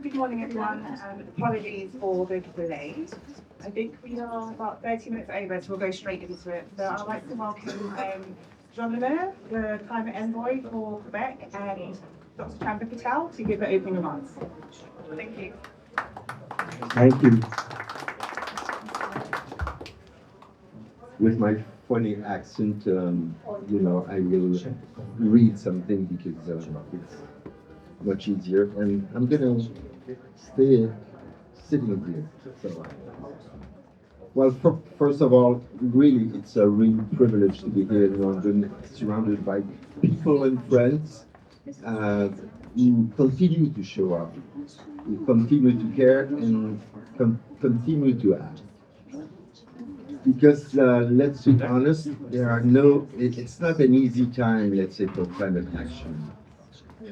good morning, everyone. Apologies for the delay. I think we are about 30 minutes over, so we'll go straight into it. So I'd like to welcome Lemire, the climate envoy for Quebec, and Dr. Chandra Patel to give the opening remarks. Thank you. Thank you. With my funny accent, I will read something because it's much easier, and I'm gonna stay sitting here. So, well, first of all, really, it's a real privilege to be here in London, surrounded by people and friends who continue to show up, who continue to care, and continue to act. Because let's be honest, it's not an easy time, let's say, for climate action.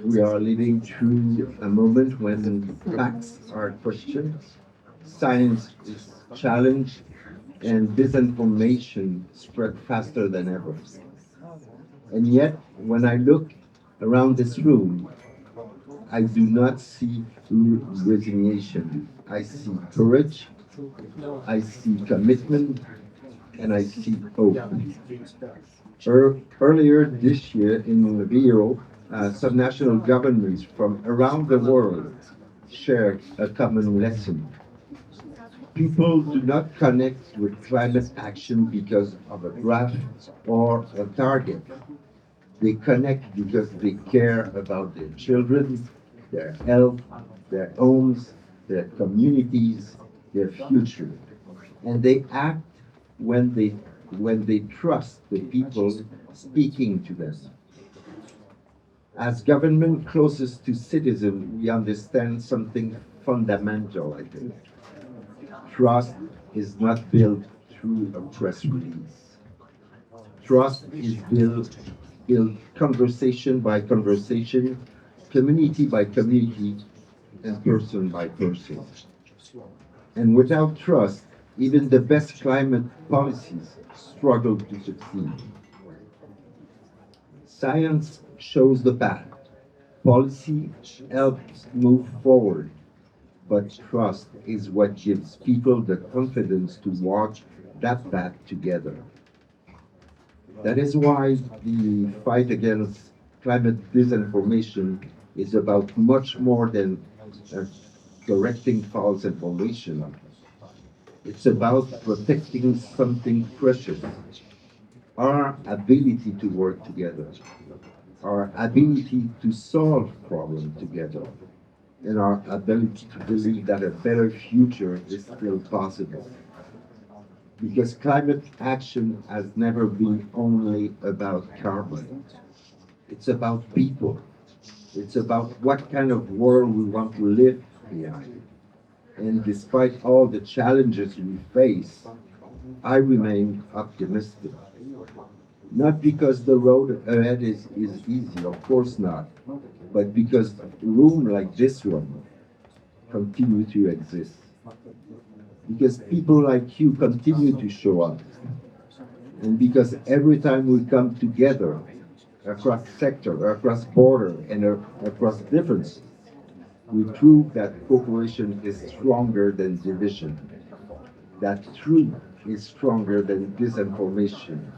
We are living through a moment when facts are questioned, science is challenged, and disinformation spread faster than ever. And yet, when I look around this room, I do not see resignation. I see courage, I see commitment, and I see hope. Earlier this year in Rio, subnational governments from around the world shared a common lesson. People do not connect with climate action because of a graph or a target. They connect because they care about their children, their health, their homes, their communities, their future. And they act when they trust the people speaking to them. As government closest to citizens, we understand something fundamental, I think. Trust is not built through a press release. Trust is built conversation by conversation, community by community, and person by person. And without trust, even the best climate policies struggle to succeed. Science shows the path. Policy helps move forward. But trust is what gives people the confidence to walk that path together. That is why the fight against climate disinformation is about much more than correcting false information. It's about protecting something precious, our ability to work together, our ability to solve problems together, and our ability to believe that a better future is still possible. Because climate action has never been only about carbon. It's about people. It's about what kind of world we want to live behind. And despite all the challenges we face, I remain optimistic. Not because the road ahead is easy, of course not, but because room like this one continue to exist. Because people like you continue to show up. And because every time we come together, across sector, across border, and across differences, we prove that cooperation is stronger than division, that truth is stronger than disinformation,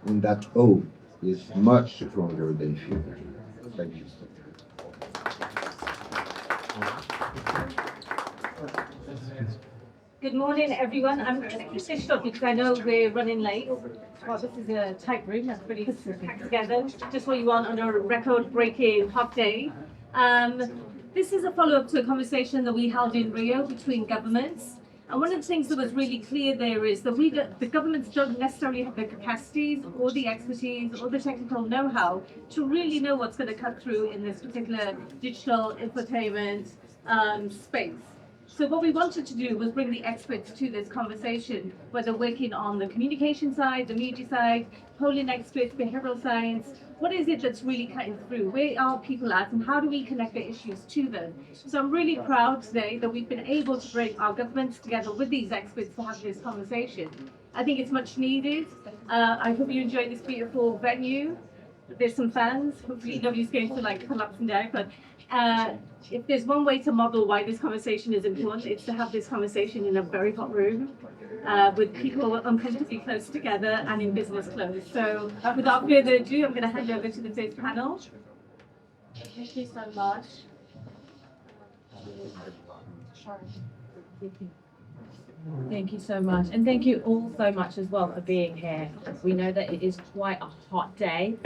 and that hope is much stronger than fear. Thank you. Good morning, everyone. I'm going to keep this short because I know we're running late. Well, this is a tight room. That's pretty packed together. Just what you want on a record-breaking hot day. This is a follow-up to a conversation that we held in Rio between governments. And one of the things that was really clear there is that the governments don't necessarily have the capacities or the expertise or the technical know-how to really know what's going to cut through in this particular digital infotainment space. So what we wanted to do was bring the experts to this conversation, whether working on the communication side, the media side, polling experts, behavioral science. What is it that's really cutting through? Where are people at, and how do we connect the issues to them? So I'm really proud today that we've been able to bring our governments together with these experts to have this conversation. I think it's much needed. I hope you enjoy this beautiful venue. There's some fans. Hopefully nobody's going to collapse and die, but if there's one way to model why this conversation is important, it's to have this conversation in a very hot room with people uncomfortably close together and in business clothes. So without further ado, I'm going to hand over to the fifth panel. Thank you so much. Thank you so much. And thank you all so much as well for being here. We know that it is quite a hot day,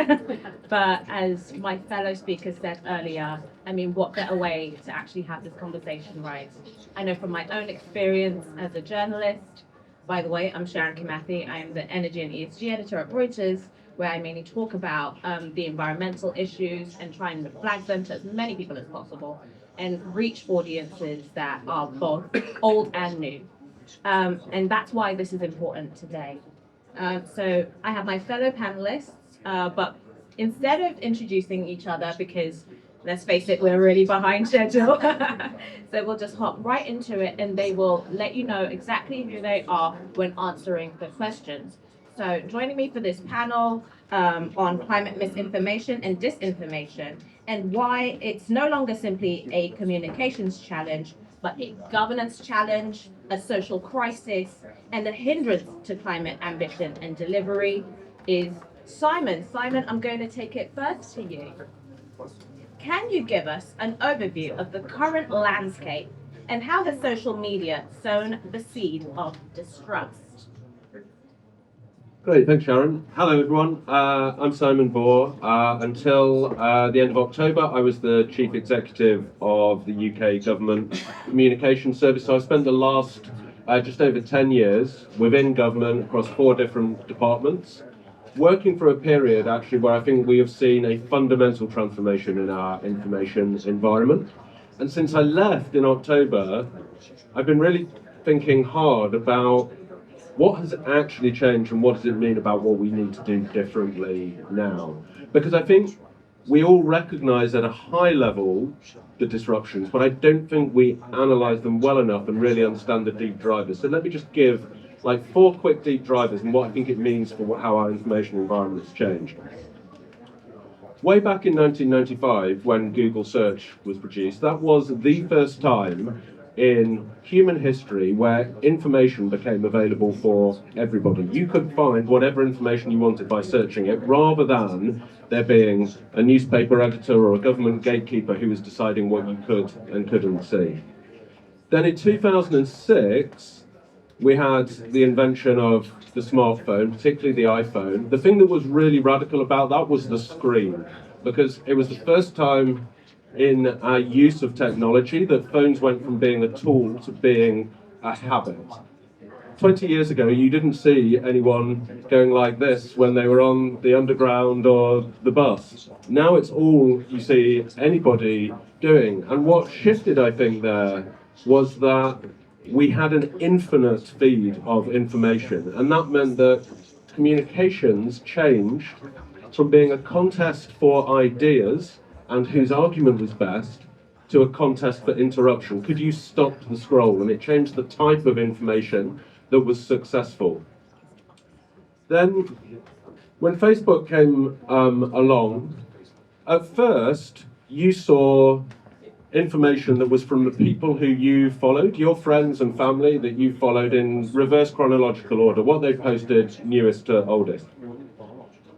but as my fellow speaker said earlier, I mean, what better way to actually have this conversation, right? I know from my own experience as a journalist, by the way, I'm Sharon Kimathi. I am the Energy and ESG editor at Reuters, where I mainly talk about the environmental issues and try and flag them to as many people as possible and reach audiences that are both old and new. And that's why this is important today. So I have my fellow panelists, but instead of introducing each other, because let's face it, we're really behind schedule, so we'll just hop right into it and they will let you know exactly who they are when answering the questions. So joining me for this panel on climate misinformation and disinformation and why it's no longer simply a communications challenge, but a governance challenge, a social crisis, and a hindrance to climate ambition and delivery is Simon. Simon, I'm going to take it first to you. Can you give us an overview of the current landscape and how has social media sown the seed of distrust? Great, thanks Sharon. Hello everyone, I'm Simon Baugh. Until the end of October, I was the Chief Executive of the UK Government Communications Service. So I spent the last just over 10 years within government across 4 different departments, working for a period actually where I think we have seen a fundamental transformation in our information environment. And since I left in October, I've been really thinking hard about what has actually changed and what does it mean about what we need to do differently now? Because I think we all recognise at a high level the disruptions, but I don't think we analyse them well enough and really understand the deep drivers. So let me just give like 4 quick deep drivers and what I think it means for how our information environment has changed. Way back in 1995, when Google search was produced, that was the first time in human history where information became available for everybody. You could find whatever information you wanted by searching it, rather than there being a newspaper editor or a government gatekeeper who was deciding what you could and couldn't see. Then in 2006, we had the invention of the smartphone, particularly the iPhone. The thing that was really radical about that was the screen, because it was the first time in our use of technology that phones went from being a tool to being a habit. 20 years ago, you didn't see anyone going like this when they were on the underground or the bus. Now it's all you see anybody doing. And what shifted, I think, there was that we had an infinite feed of information. And that meant that communications changed from being a contest for ideas and whose argument was best, to a contest for interruption. Could you stop the scroll? And it changed the type of information that was successful. Then, when Facebook came along, at first, you saw information that was from the people who you followed, your friends and family that you followed in reverse chronological order, what they posted newest to oldest.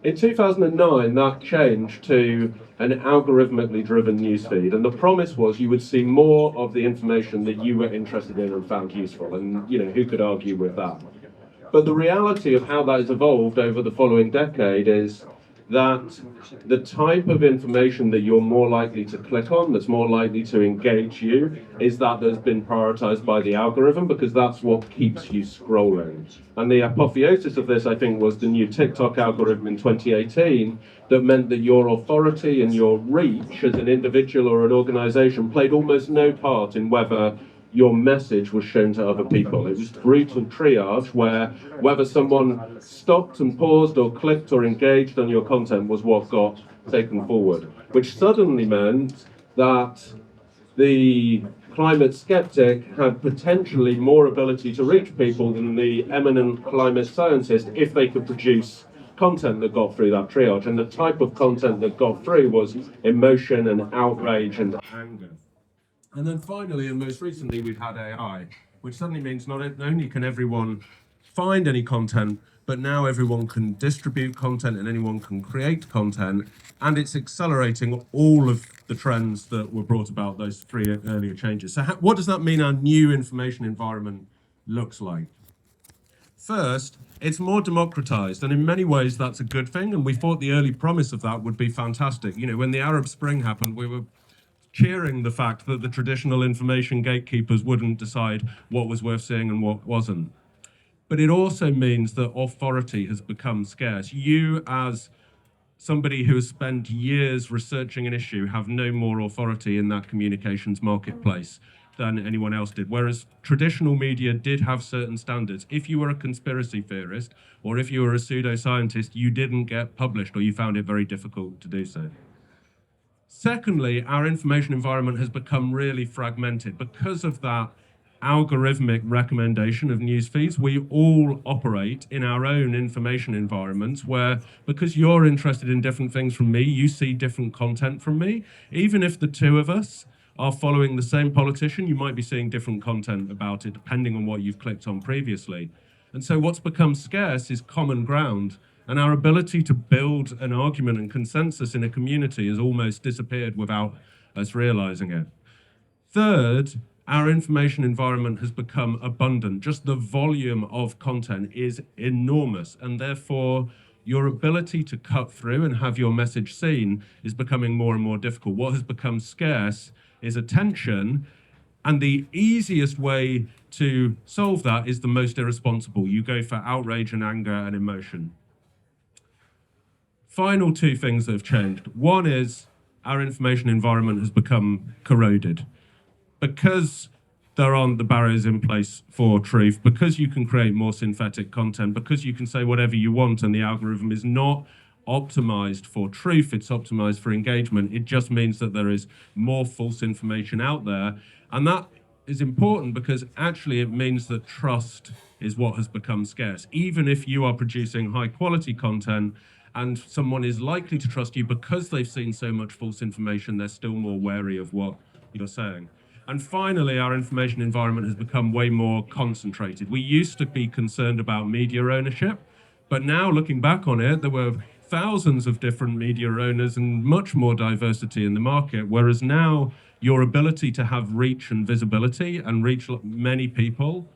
In 2009, that changed to an algorithmically driven newsfeed, and the promise was you would see more of the information that you were interested in and found useful, and who could argue with that? But the reality of how that has evolved over the following decade is that the type of information that you're more likely to click on, that's more likely to engage you, is that has been prioritized by the algorithm, because that's what keeps you scrolling. And the apotheosis of this, I think, was the new TikTok algorithm in 2018 that meant that your authority and your reach as an individual or an organization played almost no part in whether your message was shown to other people. It was brutal triage where whether someone stopped and paused or clicked or engaged on your content was what got taken forward, which suddenly meant that the climate skeptic had potentially more ability to reach people than the eminent climate scientist if they could produce content that got through that triage, and the type of content that got through was emotion and outrage and anger. And then finally, and most recently, we've had AI, which suddenly means not only can everyone find any content, but now everyone can distribute content and anyone can create content, and it's accelerating all of the trends that were brought about those three earlier changes. So what does that mean our new information environment looks like? First, it's more democratized, and in many ways that's a good thing, and we thought the early promise of that would be fantastic. You know, when the Arab Spring happened, we were cheering the fact that the traditional information gatekeepers wouldn't decide what was worth seeing and what wasn't. But it also means that authority has become scarce. You, as somebody who has spent years researching an issue, have no more authority in that communications marketplace than anyone else did. Whereas traditional media did have certain standards. If you were a conspiracy theorist or if you were a pseudoscientist, you didn't get published or you found it very difficult to do so. Secondly, our information environment has become really fragmented. Because of that algorithmic recommendation of news feeds, we all operate in our own information environments where, because you're interested in different things from me, you see different content from me. Even if the two of us are following the same politician, you might be seeing different content about it depending on what you've clicked on previously. And so what's become scarce is common ground, and our ability to build an argument and consensus in a community has almost disappeared without us realizing it. Third, our information environment has become abundant. Just the volume of content is enormous, and therefore your ability to cut through and have your message seen is becoming more and more difficult. What has become scarce is attention, and the easiest way to solve that is the most irresponsible. You go for outrage and anger and emotion. Final two things that have changed. One is our information environment has become corroded. Because there aren't the barriers in place for truth, because you can create more synthetic content, because you can say whatever you want and the algorithm is not optimized for truth, it's optimized for engagement, it just means that there is more false information out there. And that is important because actually it means that trust is what has become scarce. Even if you are producing high quality content and someone is likely to trust you because they've seen so much false information, they're still more wary of what you're saying. And finally, our information environment has become way more concentrated. We used to be concerned about media ownership, but now looking back on it, there were thousands of different media owners and much more diversity in the market, whereas now your ability to have reach and visibility and reach many people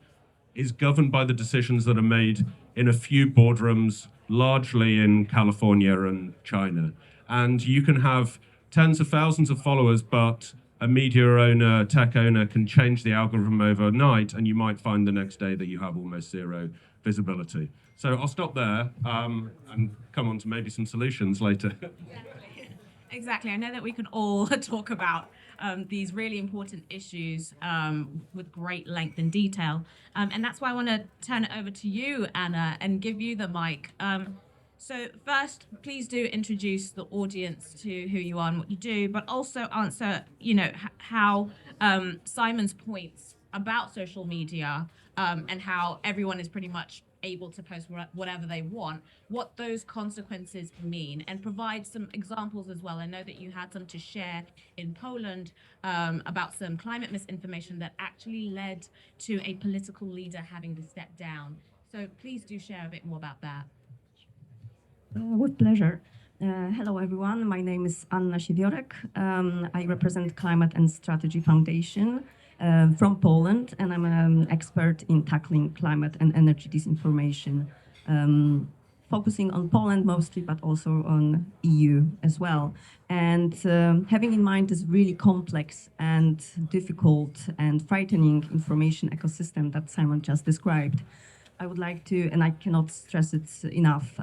is governed by the decisions that are made in a few boardrooms, largely in California and China. And you can have tens of thousands of followers, but a media owner, tech owner can change the algorithm overnight, and you might find the next day that you have almost zero visibility. So I'll stop there and come on to maybe some solutions later. Exactly. I know that we can all talk about these really important issues with great length and detail. And that's why I want to turn it over to you, Anna, and give you the mic. So first, please do introduce the audience to who you are and what you do, but also answer, how Simon's points about social media and how everyone is pretty much able to post whatever they want, what those consequences mean, and provide some examples as well. I know that you had some to share in Poland about some climate misinformation that actually led to a political leader having to step down. So please do share a bit more about that. With pleasure. Hello, everyone. My name is Anna Siwiorek. I represent Climate and Strategy Foundation from Poland, and I'm an expert in tackling climate and energy disinformation, focusing on Poland mostly, but also on EU as well. And having in mind this really complex and difficult and frightening information ecosystem that Simon just described, I would like to, and I cannot stress it enough,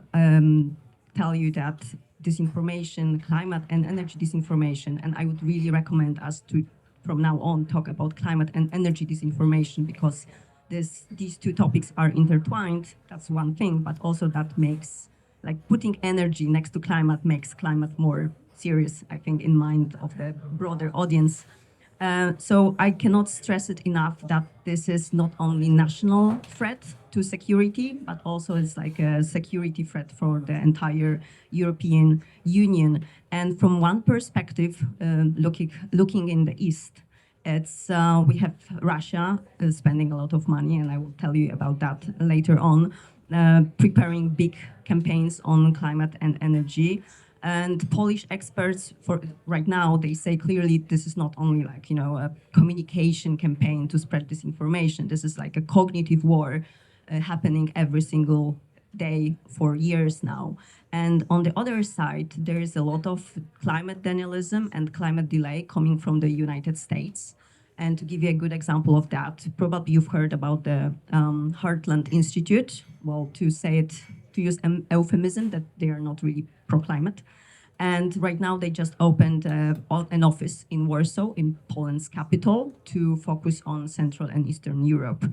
tell you that disinformation, climate and energy disinformation, and I would really recommend us to, from now on, talk about climate and energy disinformation, because these two topics are intertwined. That's one thing, but also that makes, like, putting energy next to climate makes climate more serious, I think, in mind of the broader audience. So I cannot stress it enough that this is not only national threat to security, but also it's like a security threat for the entire European Union. And from one perspective, looking in the east, it's we have Russia spending a lot of money, and I will tell you about that later on, preparing big campaigns on climate and energy. And Polish experts for right now, they say clearly this is not only like, a communication campaign to spread disinformation. This is like a cognitive war happening every single day for years now. And on the other side, there is a lot of climate denialism and climate delay coming from the United States. And to give you a good example of that, probably you've heard about the Heartland Institute. Well, to use an euphemism, that they are not really pro-climate. And right now they just opened an office in Warsaw, in Poland's capital, to focus on Central and Eastern Europe.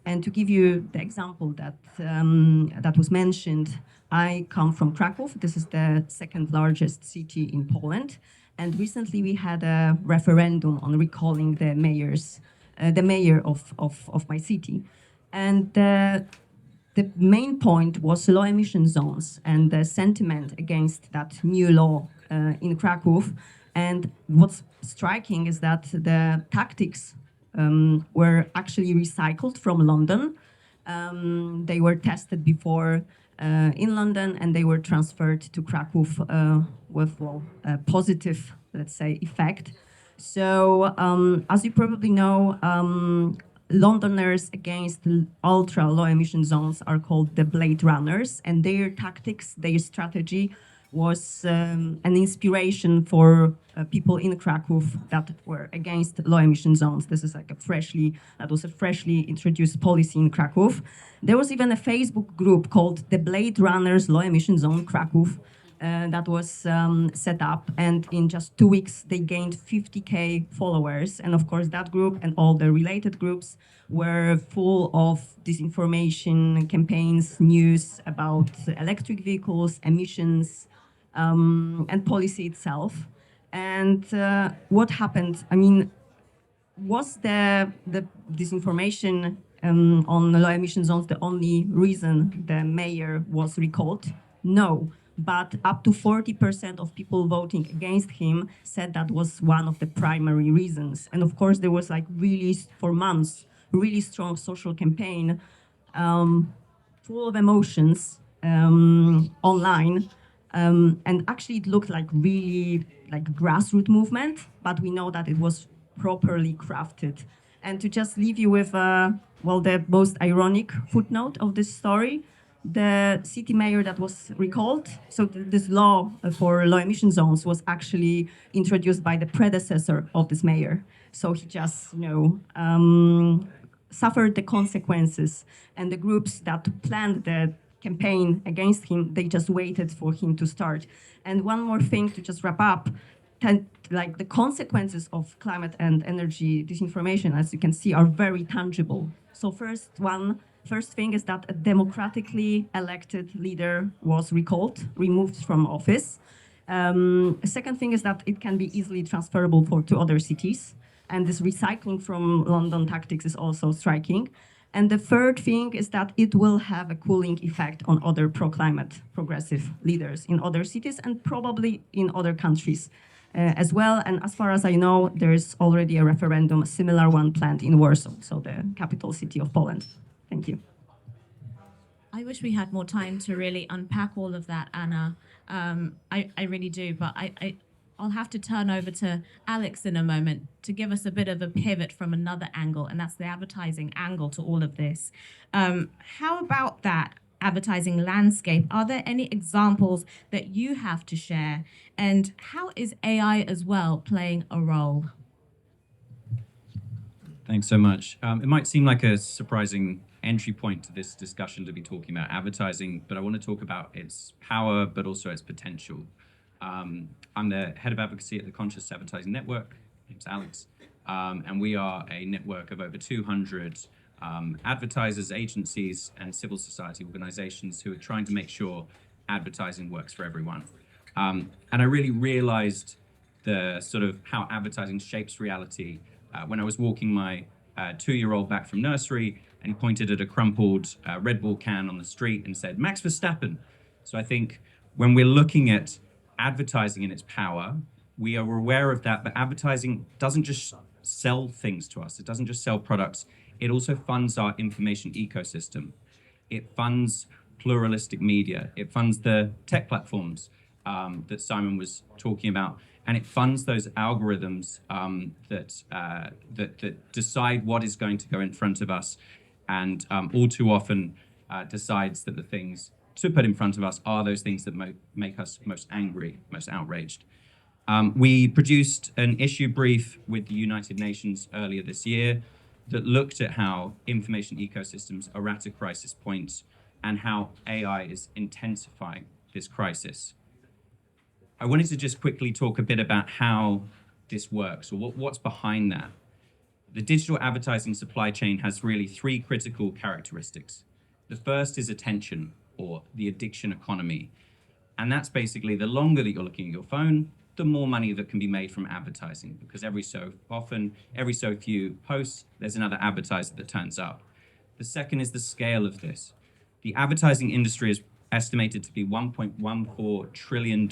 And to give you the example that was mentioned, I come from Kraków. This is the second largest city in Poland. And recently we had a referendum on recalling the mayor of my city. And the main point was low emission zones and the sentiment against that new law in Kraków. And what's striking is that the tactics were actually recycled from London. They were tested before in London, and they were transferred to Kraków with a positive, let's say, effect. So, as you probably know, Londoners against ultra low emission zones are called the Blade Runners, and their tactics, their strategy was an inspiration for people in Kraków that were against low emission zones. This is like that was a freshly introduced policy in Kraków. There was even a Facebook group called the Blade Runners Low Emission Zone Kraków that was set up, and in just 2 weeks they gained 50,000 followers. And of course that group and all the related groups were full of disinformation campaigns, news about electric vehicles, emissions, and policy itself. And what happened? I mean, was the disinformation on low emission zones the only reason the mayor was recalled? No, but up to 40% of people voting against him said that was one of the primary reasons. And of course, there was like really, for months, really strong social campaign, full of emotions online. And actually it looked like really like a grassroots movement, but we know that it was properly crafted. And to just leave you with, the most ironic footnote of this story, the city mayor that was recalled, so this law for low emission zones was actually introduced by the predecessor of this mayor. So he just, suffered the consequences. And the groups that planned the campaign against him, they just waited for him to start. And one more thing to just wrap up, the consequences of climate and energy disinformation, as you can see, are very tangible. So first thing is that a democratically elected leader was recalled, removed from office. Second thing is that it can be easily transferable to other cities. And this recycling from London tactics is also striking. And the third thing is that it will have a cooling effect on other pro-climate progressive leaders in other cities and probably in other countries as well. And as far as I know, there's already a referendum, a similar one planned in Warsaw, so the capital city of Poland. Thank you. I wish we had more time to really unpack all of that, Anna. I really do, but I'll have to turn over to Alex in a moment to give us a bit of a pivot from another angle, and that's the advertising angle to all of this. How about that advertising landscape? Are there any examples that you have to share? And how is AI as well playing a role? Thanks so much. It might seem like a surprising entry point to this discussion to be talking about advertising, but I want to talk about its power, but also its potential. I'm the head of advocacy at the Conscious Advertising Network. My name's Alex. And we are a network of over 200 advertisers, agencies, and civil society organizations who are trying to make sure advertising works for everyone. And I really realized the sort of how advertising shapes reality when I was walking my 2-year-old back from nursery, and he pointed at a crumpled Red Bull can on the street and said, "Max Verstappen." So I think when we're looking at advertising and its power, we are aware of that, but advertising doesn't just sell things to us. It doesn't just sell products. It also funds our information ecosystem. It funds pluralistic media. It funds the tech platforms that Simon was talking about, and it funds those algorithms that decide what is going to go in front of us, and all too often decides that the things to put in front of us are those things that make us most angry, most outraged. We produced an issue brief with the United Nations earlier this year that looked at how information ecosystems are at a crisis point and how AI is intensifying this crisis. I wanted to just quickly talk a bit about how this works, or what's behind that. The digital advertising supply chain has really 3 critical characteristics. The first is attention, or the addiction economy. And that's basically the longer that you're looking at your phone, the more money that can be made from advertising, because every so few posts, there's another advertiser that turns up. The second is the scale of this. The advertising industry is estimated to be $1.14 trillion,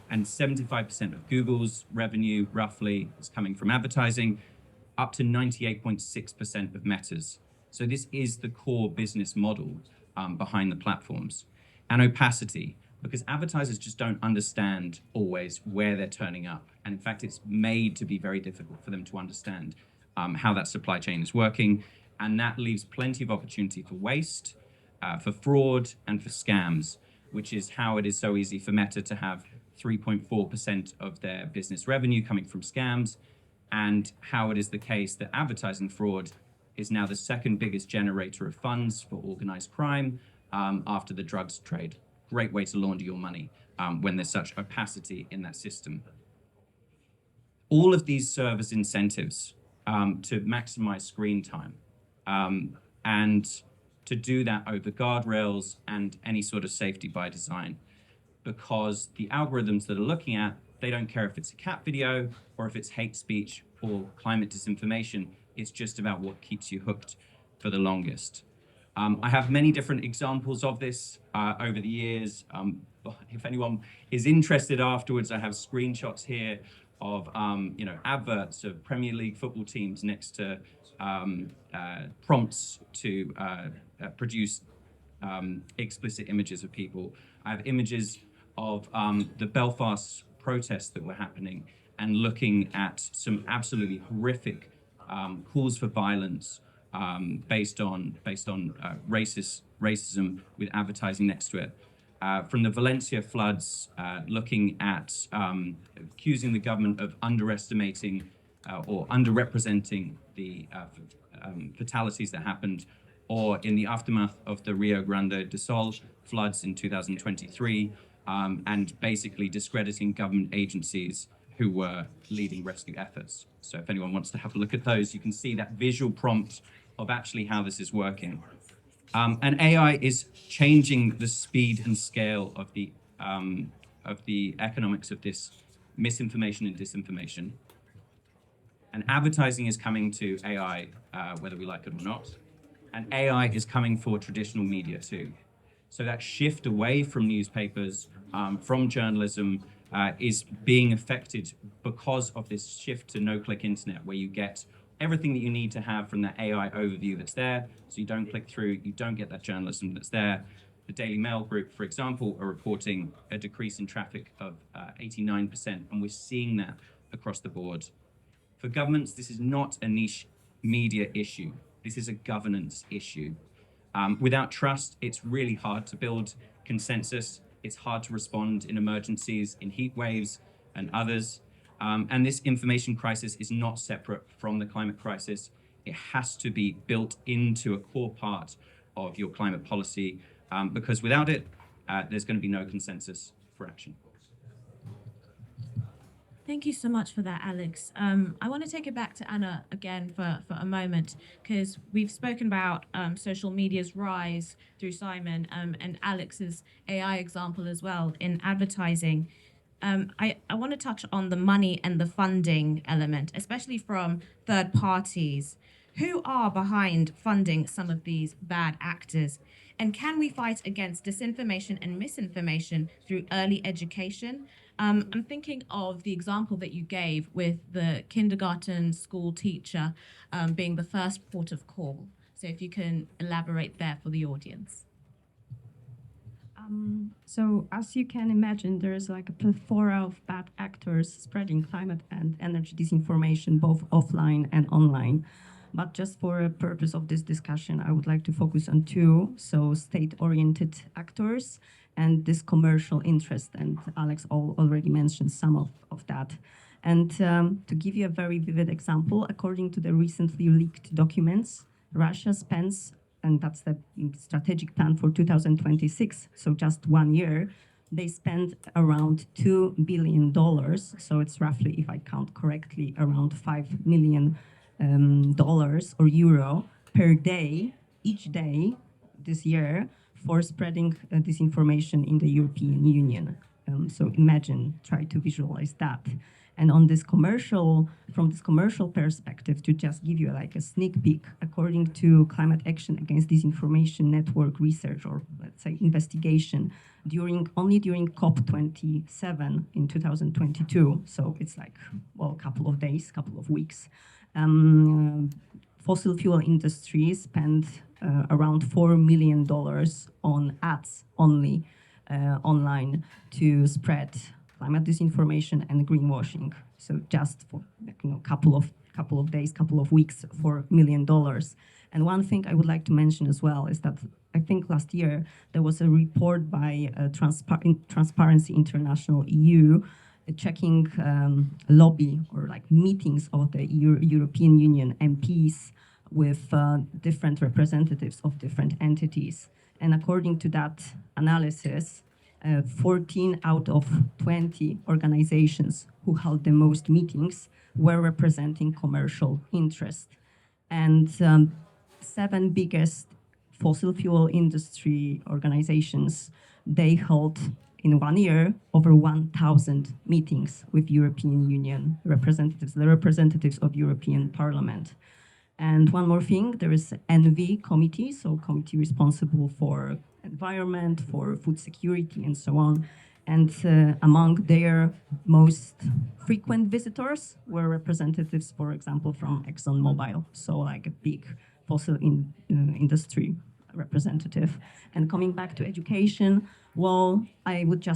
and 75% of Google's revenue, roughly, is coming from advertising, up to 98.6% of Meta's. So this is the core business model behind the platforms. And opacity, because advertisers just don't understand always where they're turning up. And in fact, it's made to be very difficult for them to understand how that supply chain is working. And that leaves plenty of opportunity for waste, for fraud, and for scams, which is how it is so easy for Meta to have 3.4% of their business revenue coming from scams, and how it is the case that advertising fraud is now the second biggest generator of funds for organized crime after the drugs trade. Great way to launder your money when there's such opacity in that system. All of these serve as incentives to maximize screen time, and to do that over guardrails and any sort of safety by design, because the algorithms that are looking at, they don't care if it's a cat video or if it's hate speech or climate disinformation. It's just about what keeps you hooked for the longest. I have many different examples of this over the years. If anyone is interested afterwards, I have screenshots here of adverts of Premier League football teams next to prompts to produce explicit images of people. I have images of the Belfast protests that were happening and looking at some absolutely horrific calls for violence based on racism with advertising next to it. From the Valencia floods, looking at accusing the government of underestimating or underrepresenting the fatalities that happened, or in the aftermath of the Rio Grande do Sul floods in 2023, and basically discrediting government agencies who were leading rescue efforts. So if anyone wants to have a look at those, you can see that visual prompt of actually how this is working. And AI is changing the speed and scale of the economics of this misinformation and disinformation. And advertising is coming to AI, whether we like it or not. And AI is coming for traditional media too. So that shift away from newspapers, from journalism, is being affected because of this shift to no-click internet, where you get everything that you need to have from that AI overview that's there, so you don't click through, you don't get that journalism that's there. The Daily Mail Group, for example, are reporting a decrease in traffic of 89%, and we're seeing that across the board. For governments, this is not a niche media issue. This is a governance issue. Without trust, it's really hard to build consensus. It's hard to respond in emergencies, in heat waves and others. And this information crisis is not separate from the climate crisis. It has to be built into a core part of your climate policy, because without it, there's going to be no consensus for action. Thank you so much for that, Alex. I want to take it back to Anna again for a moment, because we've spoken about social media's rise through Simon and Alex's AI example as well in advertising. I want to touch on the money and the funding element, especially from third parties. Who are behind funding some of these bad actors? And can we fight against disinformation and misinformation through early education? I'm thinking of the example that you gave with the kindergarten school teacher being the first port of call. So if you can elaborate there for the audience. So as you can imagine, there's like a plethora of bad actors spreading climate and energy disinformation, both offline and online. But just for a purpose of this discussion, I would like to focus on two, so state-oriented actors and this commercial interest, and Alex already mentioned some of that. And to give you a very vivid example, according to the recently leaked documents, Russia spends, and that's the strategic plan for 2026, so just 1 year, they spend around $2 billion. So it's roughly, if I count correctly, around $5 million or euro per day, each day this year, for spreading disinformation in the European Union. So imagine, try to visualize that. And on this commercial, from this commercial perspective, to just give you like a sneak peek, according to Climate Action Against Disinformation Network research, or let's say investigation, only during COP27 in 2022, so it's like, well, a couple of days, couple of weeks, fossil fuel industry spent around $4 million on ads only online to spread climate disinformation and greenwashing. So just for couple of days, couple of weeks, $4 million. And one thing I would like to mention as well is that I think last year there was a report by Transparency International EU checking lobby or like meetings of the European Union MPs with different representatives of different entities. And according to that analysis, 14 out of 20 organizations who held the most meetings were representing commercial interest. And 7 biggest fossil fuel industry organizations, they held in 1 year over 1,000 meetings with European Union representatives, the representatives of European Parliament. And one more thing, there is ENVI committee, so committee responsible for environment, for food security, and so on. And among their most frequent visitors were representatives, for example, from ExxonMobil, so like a big fossil industry representative. And coming back to education, well, I would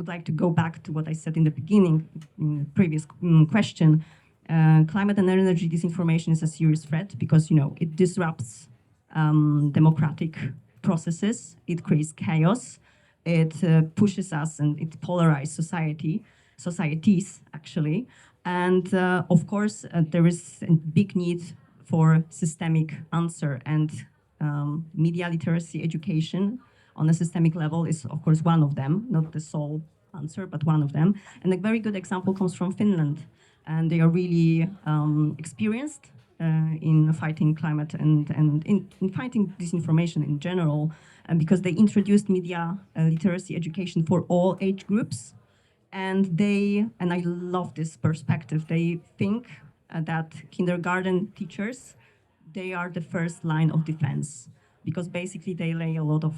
like to go back to what I said in the beginning, in the previous question. Climate and energy disinformation is a serious threat because, it disrupts democratic processes, it creates chaos, it pushes us and it polarizes societies actually. And of course, there is a big need for systemic answer, and media literacy education on a systemic level is of course one of them, not the sole answer, but one of them. And a very good example comes from Finland. And they are really experienced in fighting climate and in fighting disinformation in general, because they introduced media literacy education for all age groups. And I love this perspective, they think that kindergarten teachers, they are the first line of defense, because basically they lay a lot of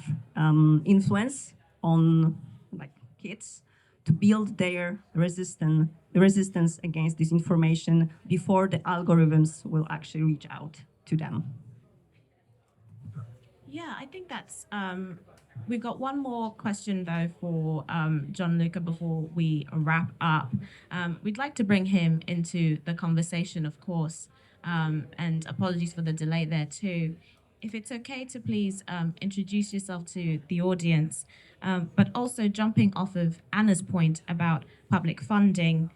influence on like kids to build their resistance against disinformation before the algorithms will actually reach out to them. Yeah, I think that's, we've got one more question though for Gianluca before we wrap up. We'd like to bring him into the conversation, of course, and apologies for the delay there too. If it's okay to please introduce yourself to the audience, but also jumping off of Anna's point about public funding,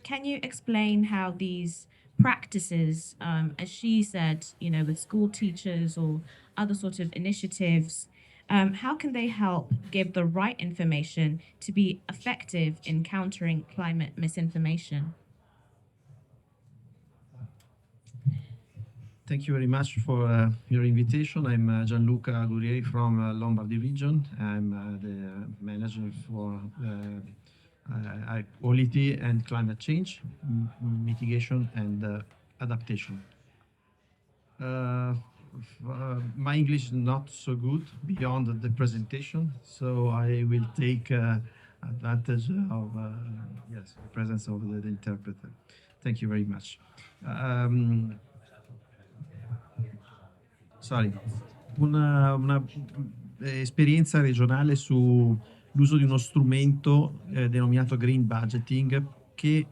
can you explain how these practices, as she said, with school teachers or other sort of initiatives, how can they help give the right information to be effective in countering climate misinformation? Thank you very much for your invitation. I'm Gianluca Gurieri from Lombardy region. I'm the manager for quality and climate change, mitigation and adaptation. My English is not so good beyond the presentation, so I will take advantage of yes, the presence of the interpreter. Thank you very much. Una esperienza regionale sull'uso di uno strumento denominato green budgeting che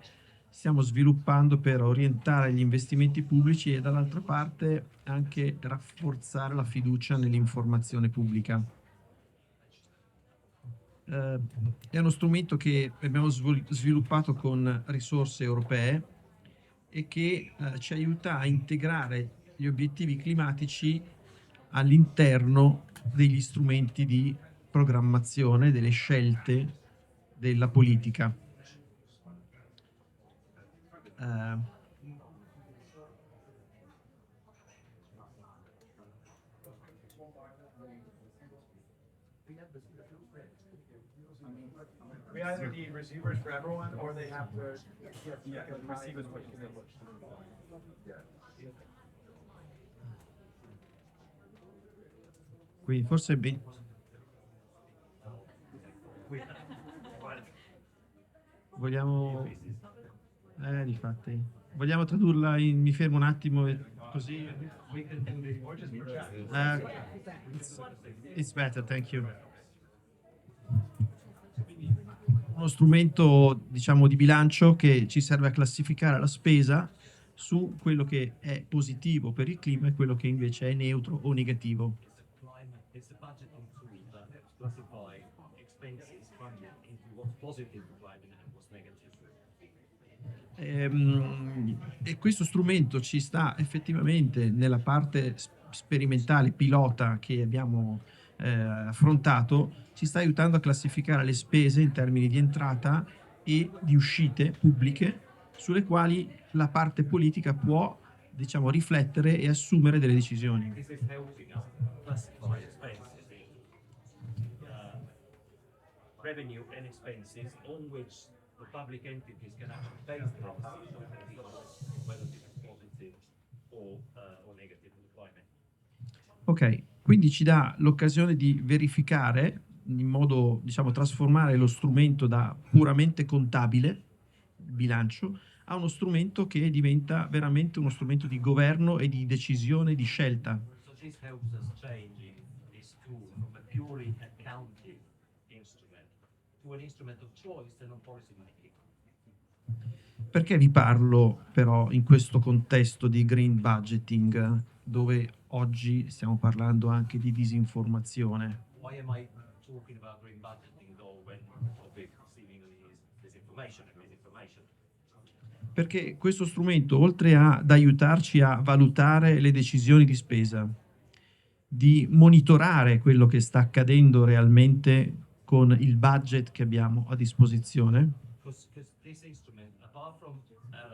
stiamo sviluppando per orientare gli investimenti pubblici e dall'altra parte anche rafforzare la fiducia nell'informazione pubblica. È uno strumento che abbiamo sviluppato con risorse europee e che ci aiuta a integrare gli obiettivi climatici all'interno degli strumenti di programmazione, delle scelte della politica. We either need receivers for everyone, or they have to receivers for Quindi forse vogliamo difatti vogliamo tradurla in mi fermo un attimo e così it's better, thank you. Uno strumento, diciamo, di bilancio che ci serve a classificare la spesa su quello che è positivo per il clima e quello che invece è neutro o negativo. E questo strumento ci sta effettivamente nella parte sperimentale, pilota che abbiamo affrontato, ci sta aiutando a classificare le spese in termini di entrata e di uscite pubbliche sulle quali la parte politica può, diciamo, riflettere e assumere delle decisioni. Revenue and expenses on which the public entities can actually base their decisions, whether this is positive or negative for the climate. Ok, quindi ci dà l'occasione di verificare in modo, diciamo, trasformare lo strumento da puramente contabile, bilancio, a uno strumento che diventa veramente uno strumento di governo e di decisione, di scelta. So this helps us change this tool from a purely accounting instrument to an instrument of choice and of policy making. Perché vi parlo però in questo contesto di green budgeting, dove oggi stiamo parlando anche di disinformazione? Why am I talking about green budgeting though when the topic seemingly is disinformation and misinformation? Perché questo strumento, oltre ad aiutarci a valutare le decisioni di spesa, di monitorare quello che sta accadendo realmente con il budget che abbiamo a disposizione, Because this instrument, apart from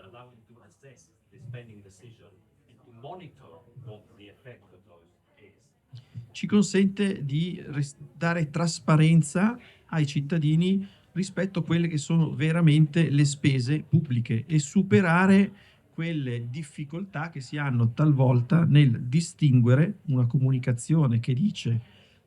allowing to assess the spending decision and to monitor what the effect of those is, ci consente di dare trasparenza ai cittadini rispetto a quelle che sono veramente le spese pubbliche e superare quelle difficoltà che si hanno talvolta nel distinguere una comunicazione che dice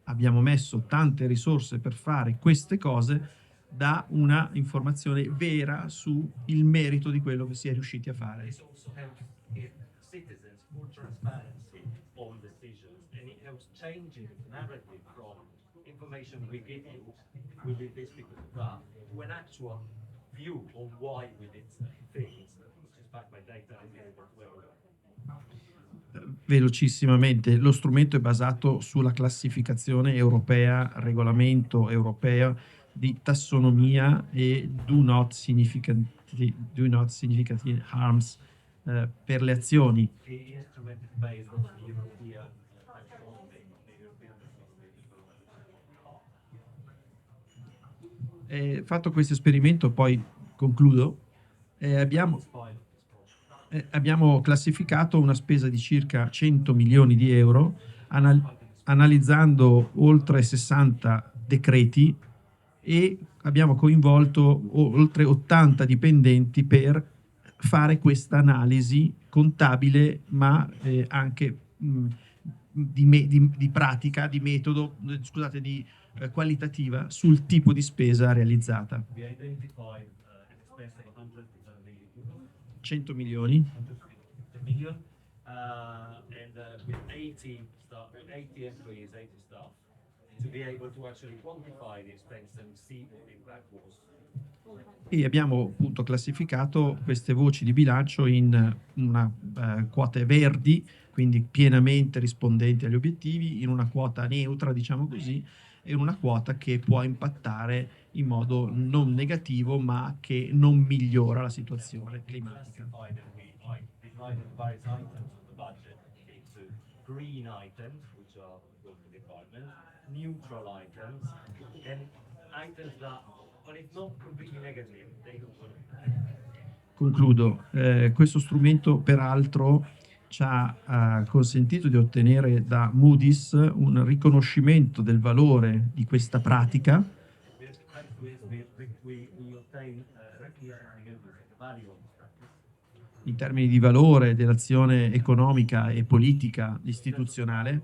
abbiamo messo tante risorse per fare queste cose da una informazione vera sul merito di quello che si è riusciti a fare. this also helps give citizens full transparency on decisions, and it helps changing the narrative from information we give you, we did this because of that, to an actual view on why we did certain things, which is backed by data and Velocissimamente, lo strumento è basato sulla classificazione europea, regolamento europeo di tassonomia e do not significant harms per le azioni. the instrument is based on the European taxonomy, Fatto questo esperimento, poi concludo, abbiamo classificato una spesa di circa 100 milioni di euro analizzando oltre 60 decreti e abbiamo coinvolto oltre 80 dipendenti per fare questa analisi contabile, ma anche di pratica, di metodo, scusate, di qualitativa sul tipo di spesa realizzata. We identified an expense of 100 million. 100 milioni. 150 million, and with 80 staff, 80 employees, 80 staff, to be able to actually quantify the expense and see what the impact was. E abbiamo appunto classificato queste voci di bilancio in quote verdi, quindi pienamente rispondenti agli obiettivi, in una quota neutra, diciamo così, e una quota che può impattare in modo non negativo, ma che non migliora la situazione climatica. Divided various items of the budget into green items, which are good for the environment, neutral items, and items that, but it's not completely negative, they don't work. Concludo. Questo strumento, peraltro, ci ha consentito di ottenere da Moody's un riconoscimento del valore di questa pratica. We obtain recognition of the value of the practice. In termini di valore dell'azione economica e politica istituzionale,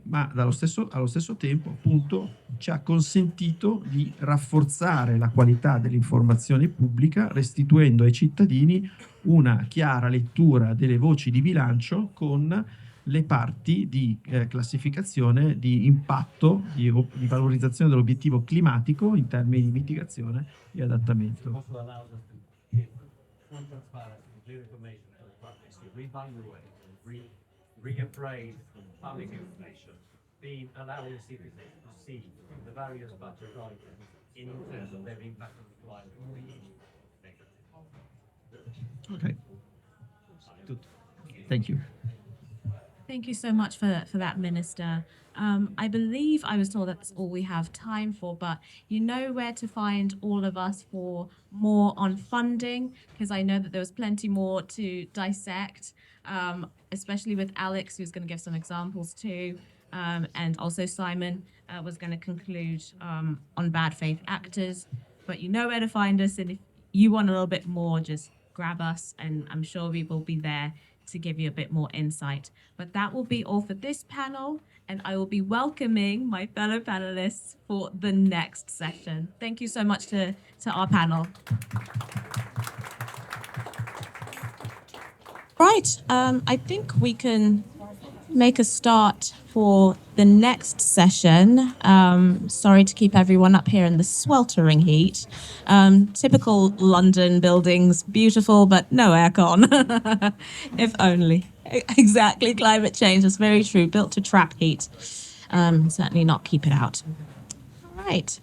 ma allo stesso tempo appunto ci ha consentito di rafforzare la qualità dell'informazione pubblica, restituendo ai cittadini una chiara lettura delle voci di bilancio con le parti di classificazione di impatto, di valorizzazione dell'obiettivo climatico in termini di mitigazione e adattamento. Also allows us to give full transparency and clear information to the practice, to reevaluate and reappraise public information, allowing citizens to see the various budget items in terms of their impact on the climate or negative. Okay. Thank you. Thank you so much for that, Minister. I believe I was told that's all we have time for, but you know where to find all of us for more on funding, because I know that there was plenty more to dissect, especially with Alex, who's going to give some examples too, and also Simon was going to conclude on bad faith actors. But you know where to find us, and if you want a little bit more, just grab us, and I'm sure we will be there to give you a bit more insight. But that will be all for this panel, and I will be welcoming my fellow panelists for the next session. Thank you so much to our panel. Right, I think we can make a start for the next session. Sorry to keep everyone up here in the sweltering heat. Typical London buildings, beautiful, but no aircon. If only. Exactly, climate change is very true, built to trap heat. Certainly not keep it out. All right.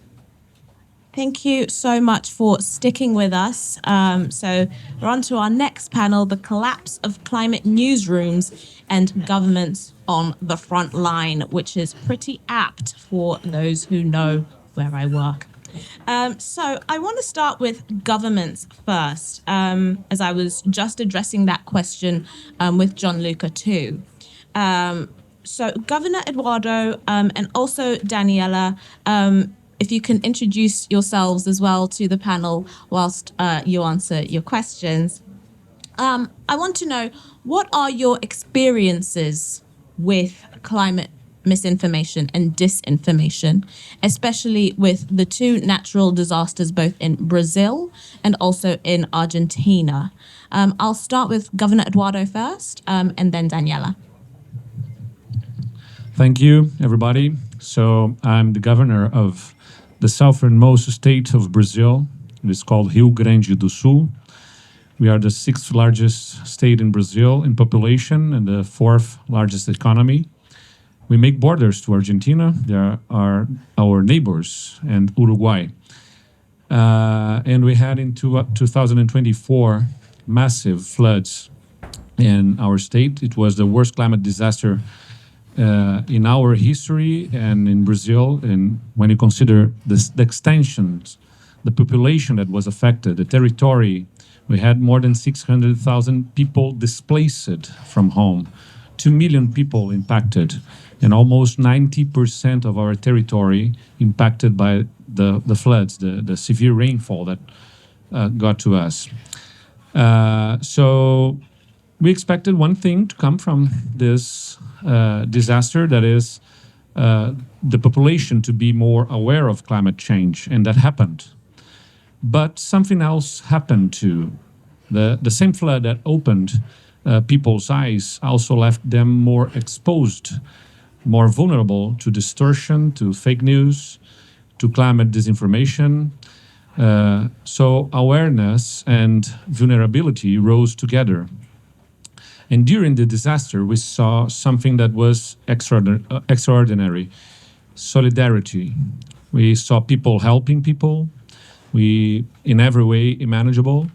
Thank you so much for sticking with us. So we're on to our next panel, the collapse of climate newsrooms and governments on the front line, which is pretty apt for those who know where I work. So I want to start with governments first, as I was just addressing that question with Gianluca too. So Governor Eduardo and also Daniela, if you can introduce yourselves as well to the panel whilst you answer your questions. I want to know, what are your experiences with climate misinformation and disinformation, especially with the two natural disasters both in Brazil and also in Argentina? I'll start with Governor Eduardo first, and then Daniela. Thank you, everybody. So I'm the governor of the southernmost state of Brazil. It is called Rio Grande do Sul. We are the 6th largest state in Brazil in population and the 4th largest economy. We make borders to Argentina. They are our neighbors, and Uruguay. And we had in 2024 massive floods in our state. It was the worst climate disaster in our history and in Brazil. And when you consider the extensions, the population that was affected, the territory, we had more than 600,000 people displaced from home, 2 million people impacted. and almost 90% of our territory impacted by the floods, the severe rainfall that got to us. So we expected one thing to come from this disaster, that is the population to be more aware of climate change, and that happened. But something else happened too. The same flood that opened people's eyes also left them more exposed, more vulnerable to distortion, to fake news, to climate disinformation. So awareness and vulnerability rose together. And during the disaster, we saw something that was extraordinary: solidarity. We saw people helping people, in every way imaginable.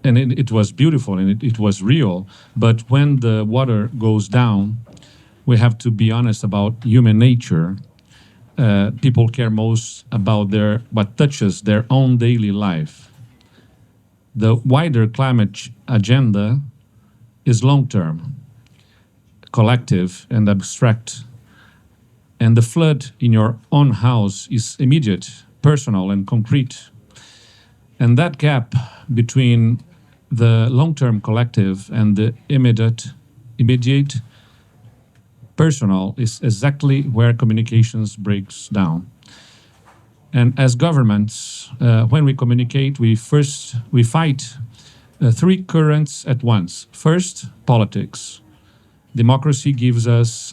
And it was beautiful and it was real. But when the water goes down, we have to be honest about human nature. People care most about what touches their own daily life. The wider climate agenda is long-term, collective, and abstract. And the flood in your own house is immediate, personal, and concrete. And that gap between the long-term collective and the immediate personal is exactly where communications breaks down. And as governments, when we communicate, we fight three currents at once. First, politics. Democracy gives us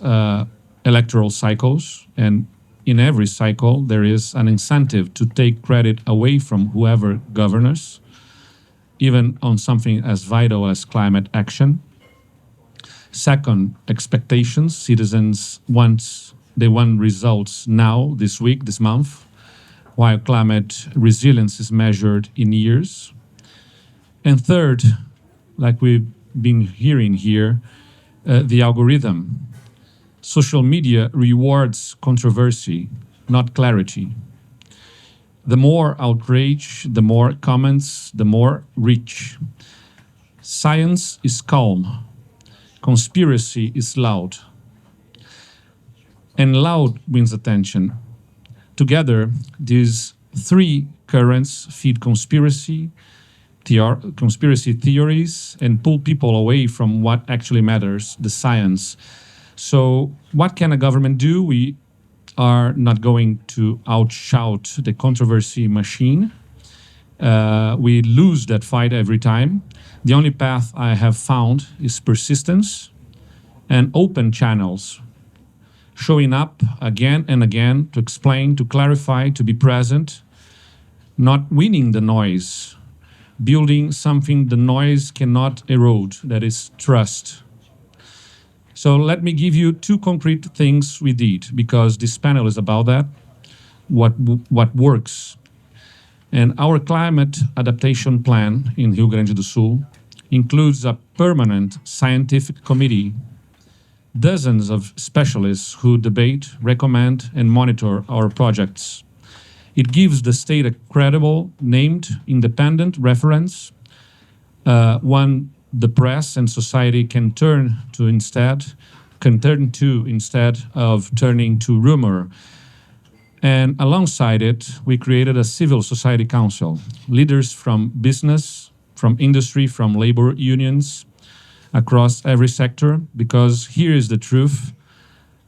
electoral cycles, and in every cycle there is an incentive to take credit away from whoever governs, even on something as vital as climate action. Second, expectations. Citizens want results now, this week, this month, while climate resilience is measured in years. And third, like we've been hearing here, the algorithm. Social media rewards controversy, not clarity. The more outrage, the more comments, the more reach. Science is calm. Conspiracy is loud. And loud wins attention. Together, these three currents feed conspiracy theories, and pull people away from what actually matters, the science. So what can a government do? We are not going to outshout the controversy machine. We lose that fight every time. The only path I have found is persistence and open channels, showing up again and again to explain, to clarify, to be present, not winning the noise, building something the noise cannot erode, that is trust. So let me give you two concrete things we did, because this panel is about that, what works. And our climate adaptation plan in Rio Grande do Sul includes a permanent scientific committee, dozens of specialists who debate, recommend, and monitor our projects. It gives the state a credible, named, independent reference, one the press and society can turn to instead of turning to rumor. And alongside it, we created a civil society council, leaders from business, from industry, from labor unions, across every sector, because here is the truth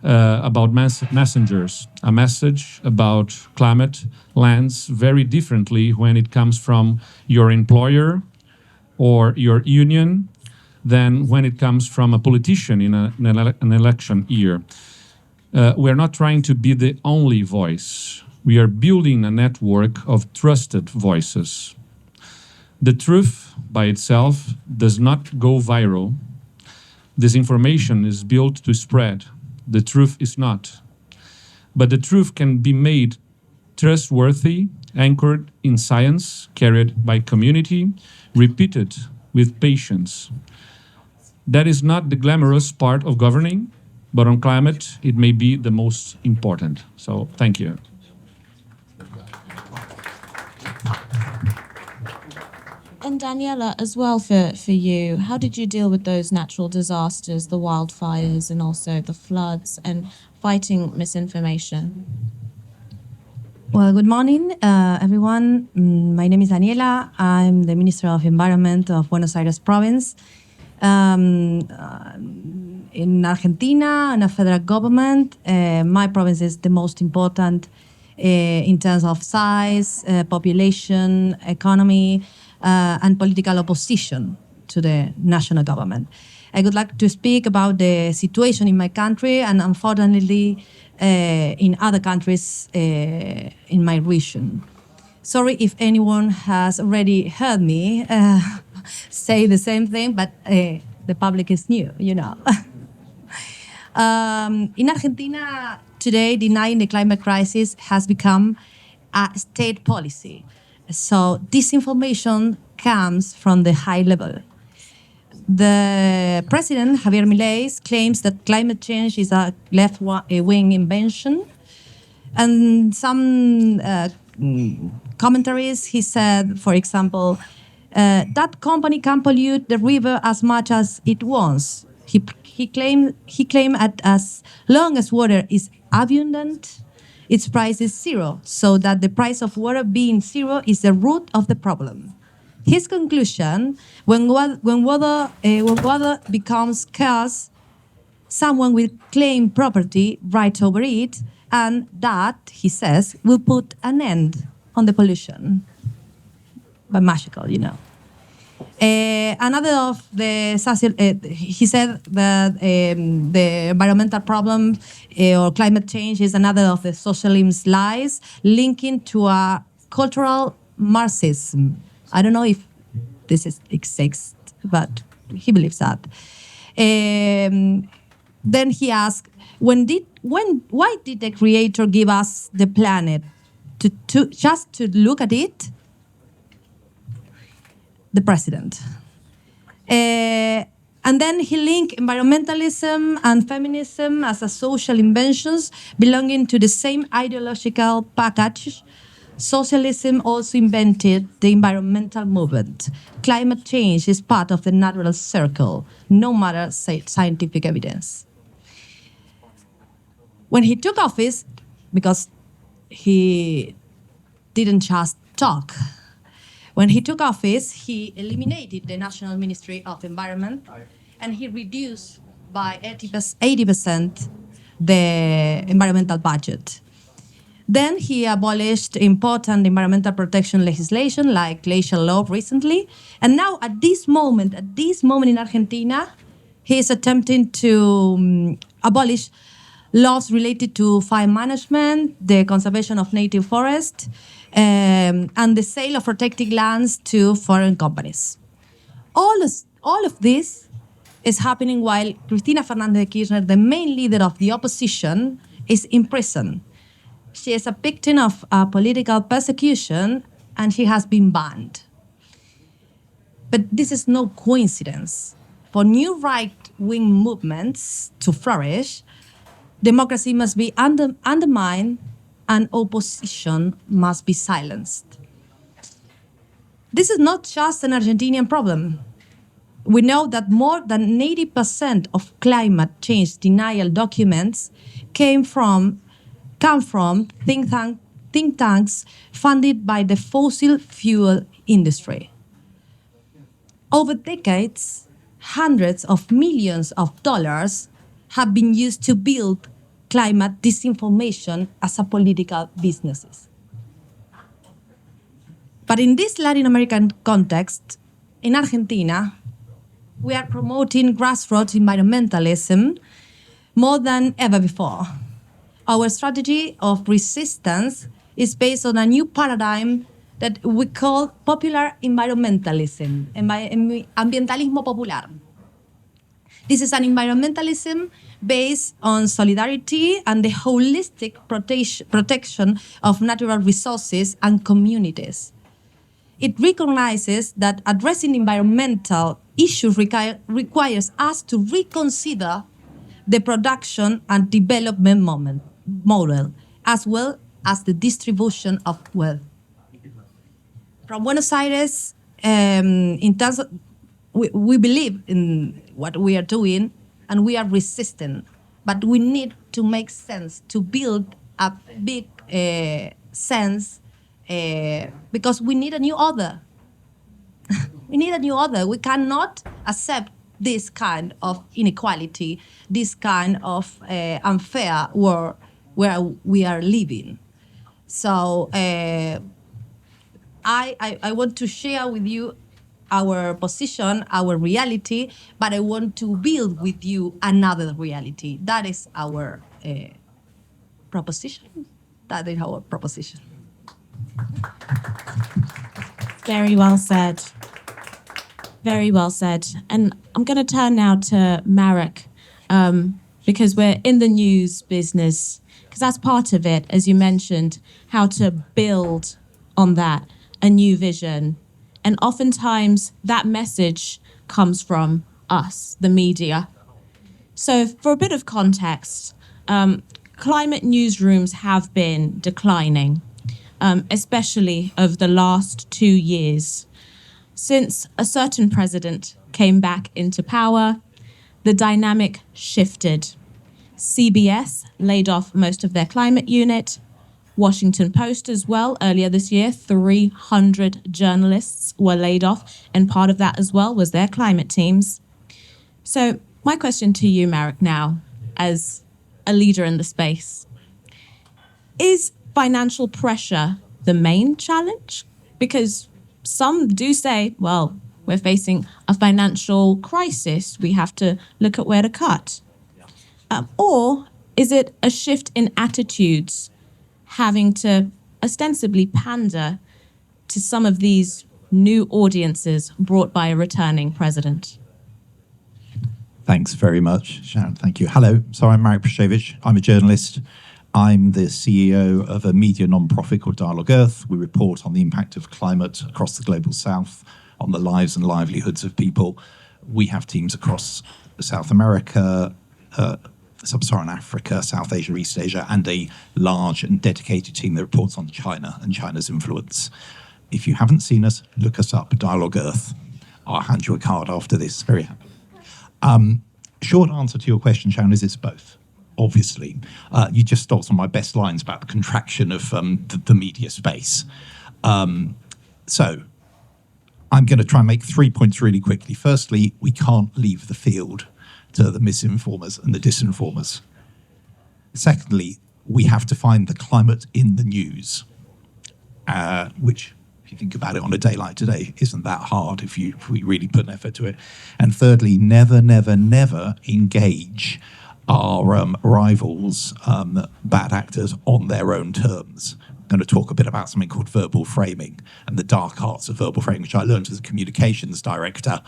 about messengers. A message about climate lands very differently when it comes from your employer or your union than when it comes from a politician in an election year. We're not trying to be the only voice. We are building a network of trusted voices. The truth by itself does not go viral. Disinformation is built to spread. The truth is not. But the truth can be made trustworthy, anchored in science, carried by community, repeated with patience. That is not the glamorous part of governing, but on climate, it may be the most important. So, thank you. And Daniela, as well for you, how did you deal with those natural disasters, the wildfires and also the floods and fighting misinformation? Well, good morning, everyone. My name is Daniela. I'm the Minister of Environment of Buenos Aires province. In Argentina, and a federal government, my province is the most important in terms of size, population, economy, and political opposition to the national government. I would like to speak about the situation in my country and unfortunately in other countries in my region. Sorry if anyone has already heard me say the same thing, but the public is new, you know. In Argentina, today, denying the climate crisis has become a state policy. So disinformation comes from the high level. The president, Javier Milei, claims that climate change is a left-wing invention. And some commentaries, he said, for example, that company can pollute the river as much as it wants. He claimed that as long as water is abundant, its price is zero, so that the price of water being zero is the root of the problem. His conclusion, when water becomes scarce, someone will claim property right over it, and that, he says, will put an end on the pollution. But magical, you know. Another of the social, he said that the environmental problem or climate change is another of the socialism's lies, linking to a cultural Marxism. I don't know if this exists, but he believes that. Then he asked, why did the Creator give us the planet? To just to look at it? The president. And then he linked environmentalism and feminism as a social inventions belonging to the same ideological package. Socialism also invented the environmental movement. Climate change is part of the natural circle, no matter scientific evidence. When he took office, because he didn't just talk, when he took office, he eliminated the National Ministry of Environment and he reduced by 80% the environmental budget. Then he abolished important environmental protection legislation like glacial law recently. And now at this moment in Argentina, he is attempting to abolish laws related to fire management, the conservation of native forests, and the sale of protected lands to foreign companies. All of this is happening while Cristina Fernández de Kirchner, the main leader of the opposition, is in prison. She is a victim of political persecution and she has been banned. But this is no coincidence. For new right-wing movements to flourish, democracy must be undermined and opposition must be silenced. This is not just an Argentinian problem. We know that more than 80% of climate change denial documents come from think tanks funded by the fossil fuel industry. Over decades, hundreds of millions of dollars have been used to build climate disinformation as a political business. But in this Latin American context, in Argentina, we are promoting grassroots environmentalism more than ever before. Our strategy of resistance is based on a new paradigm that we call popular environmentalism, ambientalismo popular. This is an environmentalism based on solidarity and the holistic protection of natural resources and communities. It recognizes that addressing environmental issues requires us to reconsider the production and development model, as well as the distribution of wealth. From Buenos Aires, in terms of, we believe in what we are doing and we are resistant, but we need to make sense, to build a big sense, because we need a new order. We need a new order. We cannot accept this kind of inequality, this kind of unfair world where we are living. So I want to share with you our position, our reality, but I want to build with you another reality. That is our proposition. That is our proposition. Very well said. Very well said. And I'm going to turn now to Marek, because we're in the news business, because that's part of it, as you mentioned, how to build on that, a new vision. And oftentimes that message comes from us, the media. So for a bit of context, climate newsrooms have been declining, especially over the last 2 years. Since a certain president came back into power, the dynamic shifted. CBS laid off most of their climate unit. Washington Post as well, earlier this year, 300 journalists were laid off, and part of that as well was their climate teams. So my question to you, Marek, now, as a leader in the space, is financial pressure the main challenge? Because some do say, well, we're facing a financial crisis, we have to look at where to cut. Or is it a shift in attitudes, having to ostensibly pander to some of these new audiences brought by a returning president? Thanks very much, Sharon. Thank you. Hello. So I'm Marek Pruszewicz. I'm a journalist. I'm the CEO of a media non-profit called Dialogue Earth. We report on the impact of climate across the global south, on the lives and livelihoods of people. We have teams across South America, Sub-Saharan Africa, South Asia, East Asia, and a large and dedicated team that reports on China and China's influence. If you haven't seen us, look us up, Dialogue Earth. I'll hand you a card after this. Very happy. Short answer to your question, Sharon, is it's both. Obviously, you just stole some of my best lines about the contraction of the media space. So I'm going to try and make 3 points really quickly. Firstly, we can't leave the field to the misinformers and the disinformers. Secondly, we have to find the climate in the news, which, if you think about it on a day like today, isn't that hard if we really put an effort to it. And thirdly, never, never, never engage our rivals, bad actors, on their own terms. I'm going to talk a bit about something called verbal framing and the dark arts of verbal framing, which I learned as a communications director,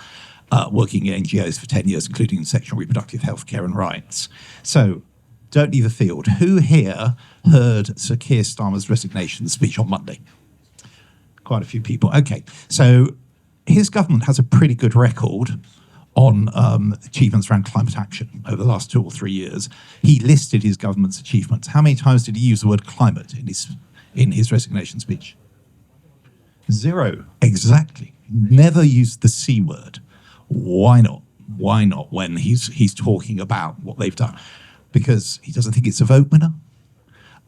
working in NGOs for 10 years, including in sexual and reproductive health care and rights. So don't leave the field. Who here heard Sir Keir Starmer's resignation speech on Monday? Quite a few people. Okay, so his government has a pretty good record on achievements around climate action over the last 2 or 3 years. He listed his government's achievements. How many times did he use the word climate in his resignation speech? 0. Exactly. Never used the C word. Why not? Why not when he's talking about what they've done? Because he doesn't think it's a vote winner.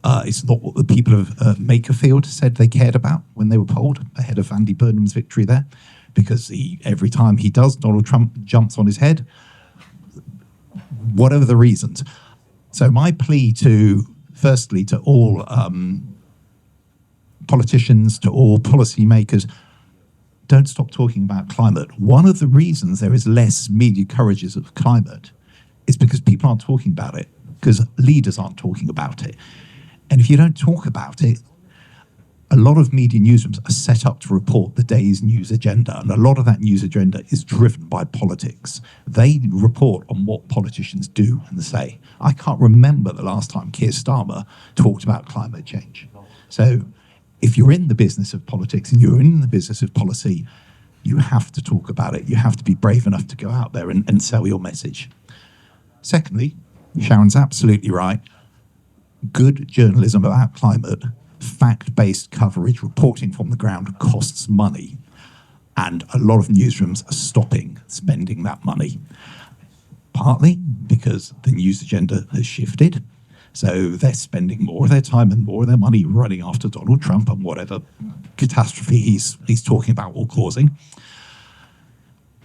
It's not what the people of Makerfield said they cared about when they were polled ahead of Andy Burnham's victory there. Because every time he does, Donald Trump jumps on his head, whatever the reasons. So my plea firstly, to all politicians, to all policymakers, don't stop talking about climate. One of the reasons there is less media coverage of climate is because people aren't talking about it, because leaders aren't talking about it. And if you don't talk about it, a lot of media newsrooms are set up to report the day's news agenda, and a lot of that news agenda is driven by politics. They report on what politicians do and say. I can't remember the last time Keir Starmer talked about climate change. So if you're in the business of politics and you're in the business of policy, you have to talk about it. You have to be brave enough to go out there and sell your message. Secondly, Sharon's absolutely right. Good journalism about climate, fact-based coverage, reporting from the ground, costs money. And a lot of newsrooms are stopping spending that money, partly because the news agenda has shifted. So they're spending more of their time and more of their money running after Donald Trump and whatever catastrophe he's talking about or causing.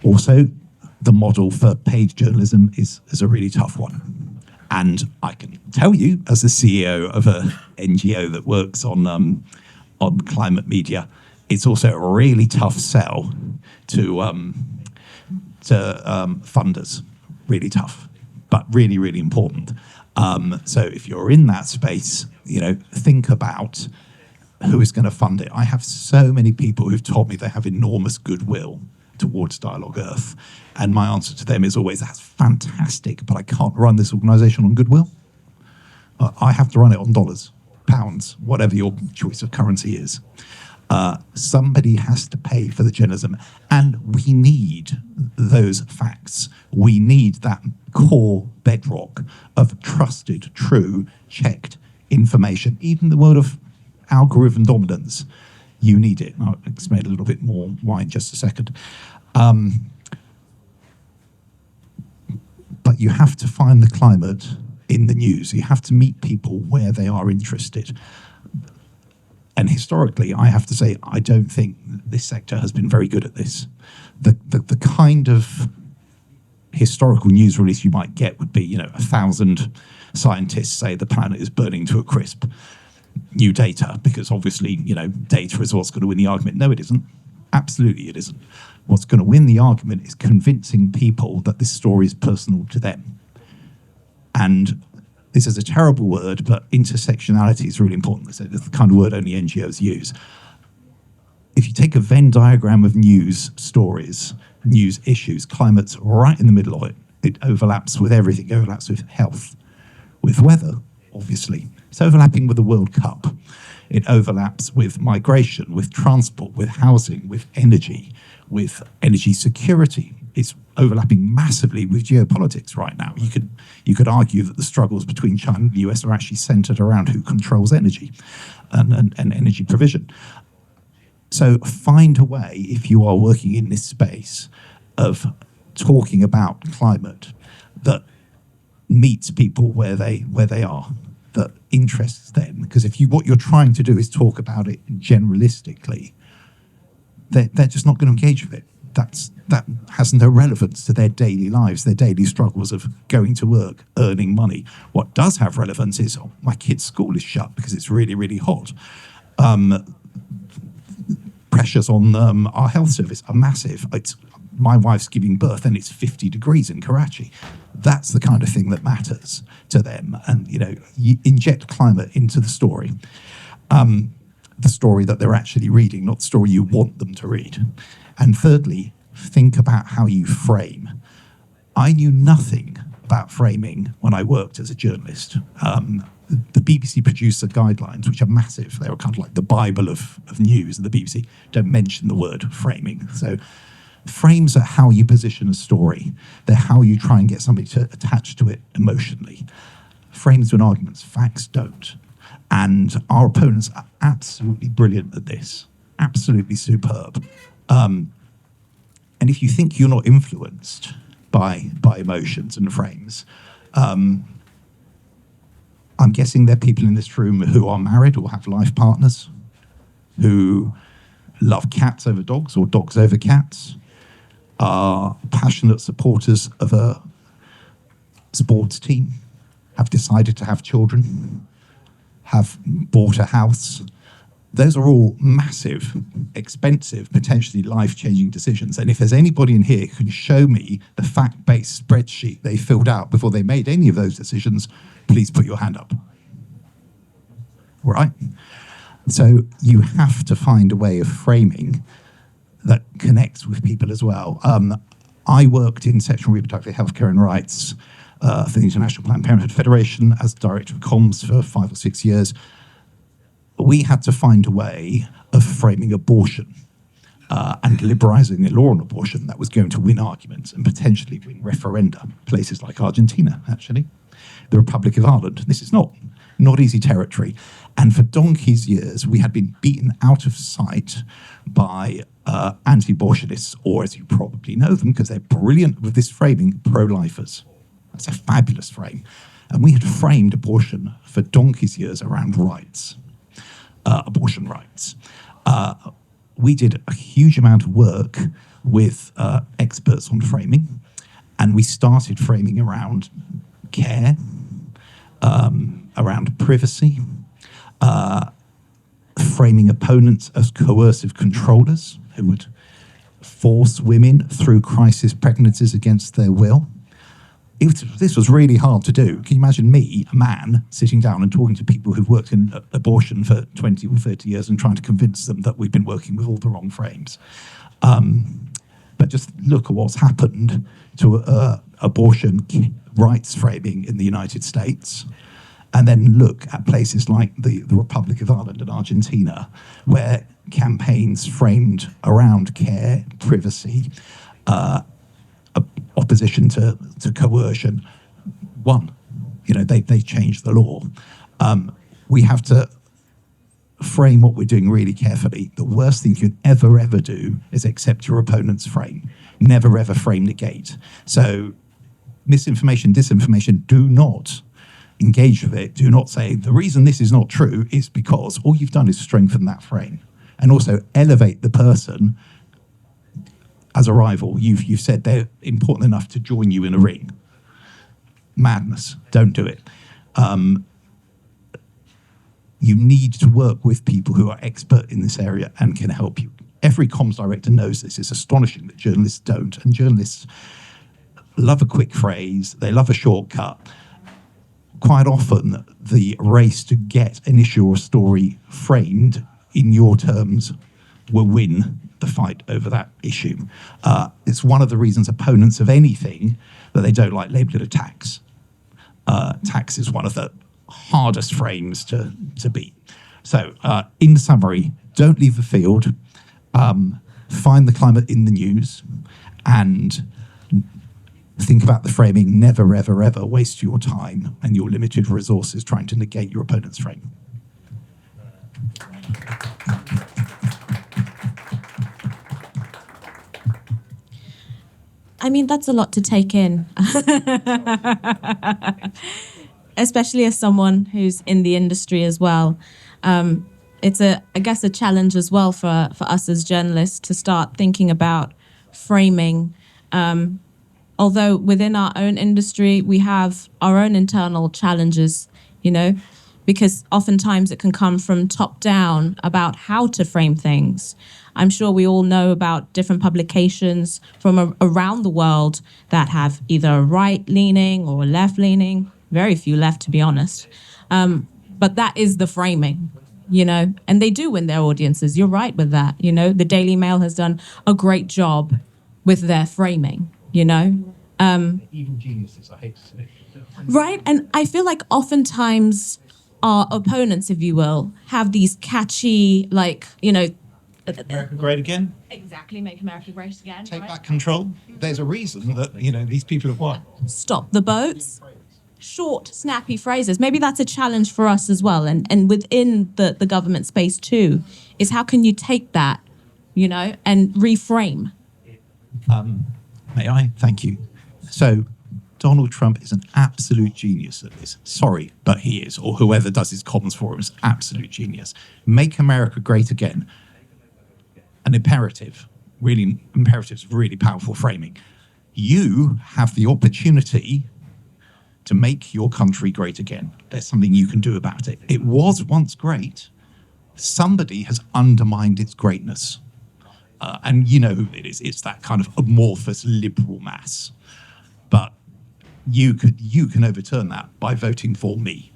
Also, the model for paid journalism is a really tough one. And I can tell you, as the CEO of an NGO that works on climate media, it's also a really tough sell to funders. Really tough, but really, really important. So if you're in that space, think about who is going to fund it. I have so many people who've told me they have enormous goodwill towards Dialogue Earth. And my answer to them is always, that's fantastic, but I can't run this organization on goodwill. I have to run it on dollars, pounds, whatever your choice of currency is. Somebody has to pay for the journalism, and we need those facts. We need that core bedrock of trusted, true, checked information. Even in the world of algorithm dominance, you need it. I'll explain a little bit more why in just a second. But you have to find the climate in the news. You have to meet people where they are interested. And historically, I have to say, I don't think this sector has been very good at this. The kind of historical news release you might get would be, 1,000 scientists say the planet is burning to a crisp. New data, because obviously, data is what's going to win the argument. No, it isn't. Absolutely, it isn't. What's going to win the argument is convincing people that this story is personal to them. And this is a terrible word, but intersectionality is really important. It's the kind of word only NGOs use. If you take a Venn diagram of news stories, news issues, climate's right in the middle of it. It overlaps with everything. It overlaps with health, with weather, obviously. It's overlapping with the World Cup. It overlaps with migration, with transport, with housing, with energy security. It's overlapping massively with geopolitics right now. You could argue that the struggles between China and the US are actually centered around who controls energy and energy provision. So find a way, if you are working in this space, of talking about climate that meets people where they are, that interests them. Because what you're trying to do is talk about it generalistically, they're just not going to engage with it. That has no relevance to their daily lives, their daily struggles of going to work, earning money. What does have relevance is, my kid's school is shut because it's really, really hot. Pressures on our health service are massive. My wife's giving birth and it's 50 degrees in Karachi. That's the kind of thing that matters to them. And, you inject climate into the story. The story that they're actually reading, not the story you want them to read. And thirdly, think about how you frame. I knew nothing about framing when I worked as a journalist. The BBC producer guidelines, which are massive, they were kind of like the Bible of news, and the BBC don't mention the word framing. So frames are how you position a story. They're how you try and get somebody to attach to it emotionally. Frames win arguments, facts don't. And our opponents are absolutely brilliant at this, absolutely superb. And if you think you're not influenced by emotions and frames, I'm guessing there are people in this room who are married or have life partners, who love cats over dogs or dogs over cats, are passionate supporters of a sports team, have decided to have children, have bought a house. Those are all massive, expensive, potentially life-changing decisions. And if there's anybody in here who can show me the fact-based spreadsheet they filled out before they made any of those decisions, please put your hand up. All right? So you have to find a way of framing that connects with people as well. I worked in sexual and reproductive healthcare and rights for the International Planned Parenthood Federation as Director of Comms for 5 or 6 years. We had to find a way of framing abortion and liberalising the law on abortion that was going to win arguments and potentially win referenda. Places like Argentina, actually, the Republic of Ireland. This is not not easy territory. And for donkey's years, we had been beaten out of sight by anti-abortionists, or as you probably know them, because they're brilliant with this framing, pro-lifers. That's a fabulous frame. And we had framed abortion for donkey's years around rights, abortion rights. We did a huge amount of work with experts on framing, and we started framing around care, around privacy, framing opponents as coercive controllers who would force women through crisis pregnancies against their will. This was really hard to do. Can you imagine me, a man, sitting down and talking to people who've worked in abortion for 20 or 30 years and trying to convince them that we've been working with all the wrong frames? But just look at what's happened to abortion rights framing in the United States, and then look at places like the Republic of Ireland and Argentina, where campaigns framed around care, privacy, opposition to coercion won. You know, they changed the law. We have to frame what we're doing really carefully. The worst thing you can ever do is accept your opponent's frame. Never ever frame negate. So misinformation, disinformation, do not engage with it. Do not say, the reason this is not true is because all you've done is strengthen that frame. And also elevate the person as a rival. You've said they're important enough to join you in a ring. Madness. Don't do it. You need to work with people who are expert in this area and can help you. Every comms director knows this. It's astonishing that journalists don't. And journalists love a quick phrase. They love a shortcut. Quite often, the race to get an issue or story framed in your terms will win the fight over that issue. It's one of the reasons opponents of anything that they don't like label it a tax. Tax is one of the hardest frames to beat. So in summary, don't leave the field, find the climate in the news, and think about the framing. Never, ever, ever waste your time and your limited resources trying to negate your opponent's frame. I mean, that's a lot to take in, especially as someone who's in the industry as well. It's I guess a challenge as well for us as journalists to start thinking about framing. Although within our own industry, we have our own internal challenges, you know, because oftentimes it can come from top down about how to frame things. I'm sure we all know about different publications from around the world that have either a right-leaning or a left-leaning, very few left, to be honest. But that is the framing, you know, and they do win their audiences. You're right with that, you know. The Daily Mail has done a great job with their framing, you know. Even geniuses, I hate to say. Right, and I feel like oftentimes our opponents, if you will, have these catchy, like, you know, America great again? Exactly, make America great again. Take right? back control. There's a reason that, you know, these people have won. Stop the boats. Short, snappy phrases. Maybe that's a challenge for us as well. And within the government space too, is how can you take that, you know, and reframe? May I? Thank you. So Donald Trump is an absolute genius at this. Sorry, but he is, or whoever does his comms for him is absolute genius. Make America great again. An imperative, really imperatives, really powerful framing. You have the opportunity to make your country great again. There's something you can do about it. It was once great. Somebody has undermined its greatness. And you know who it is. It's that kind of amorphous liberal mass. But you can overturn that by voting for me.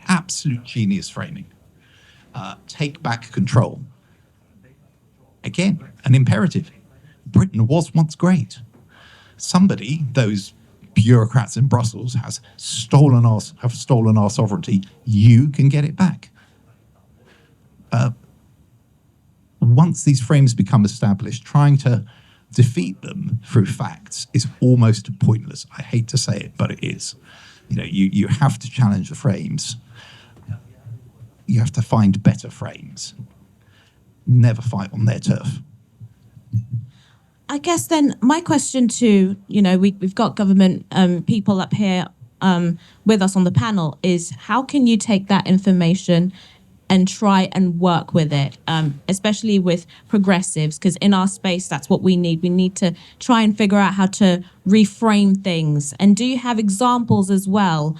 Absolute genius framing. Take back control. Again, an imperative. Britain was once great. Somebody, those bureaucrats in Brussels, have stolen our sovereignty. You can get it back. Once these frames become established, trying to defeat them through facts is almost pointless. I hate to say it, but it is. You know, you have to challenge the frames. you have to find better frames. Never fight on their turf. I guess then my question to, we've got government people up here with us on the panel is how can you take that information and try and work with it, especially with progressives, because in our space, that's what we need. We need to try and figure out how to reframe things. And do you have examples as well,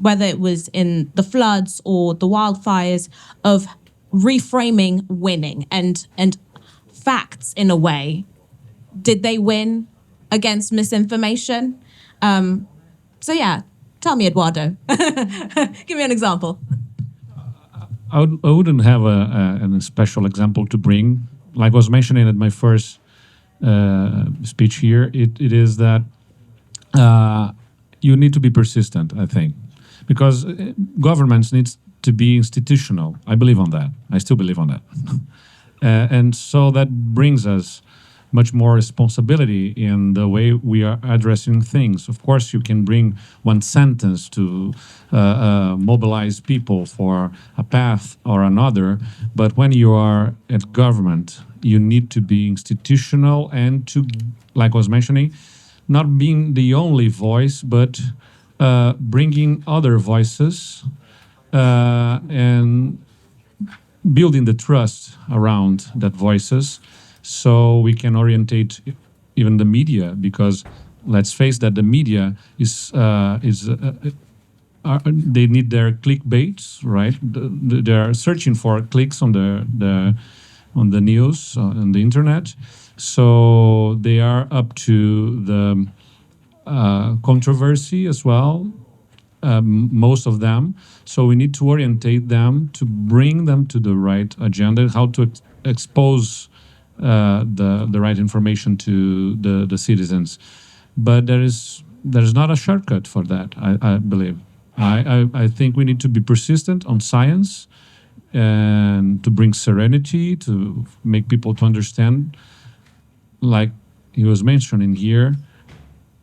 whether it was in the floods or the wildfires, of reframing winning and facts in a way? Did they win against misinformation? So yeah, tell me, Eduardo. Give me an example. I wouldn't have a special example to bring. Like I was mentioning at my first speech here, it is that you need to be persistent, I think, because governments need to be institutional. I believe on that. I still believe on that. And so that brings us much more responsibility in the way we are addressing things. Of course, you can bring one sentence to mobilize people for a path or another, but when you are at government, you need to be institutional and to, like I was mentioning, not being the only voice, but bringing other voices and building the trust around that voices, so we can orientate even the media, because let's face that the media they need their clickbaits, right? They are searching for clicks on the news on the internet, so they are up to the controversy as well. Most of them. So we need to orientate them to bring them to the right agenda, how to expose the right information to the citizens. But there's not a shortcut for that, I believe. I think we need to be persistent on science and to bring serenity, to make people to understand, like he was mentioning here,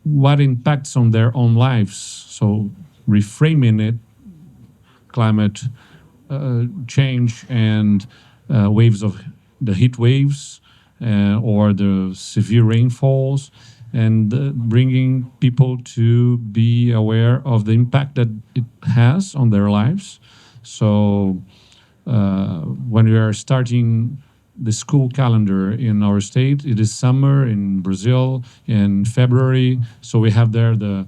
what impacts on their own lives. So reframing it, climate change and waves of the heat waves or the severe rainfalls, and bringing people to be aware of the impact that it has on their lives. So when we are starting the school calendar in our state, it is summer in Brazil in February, so we have there the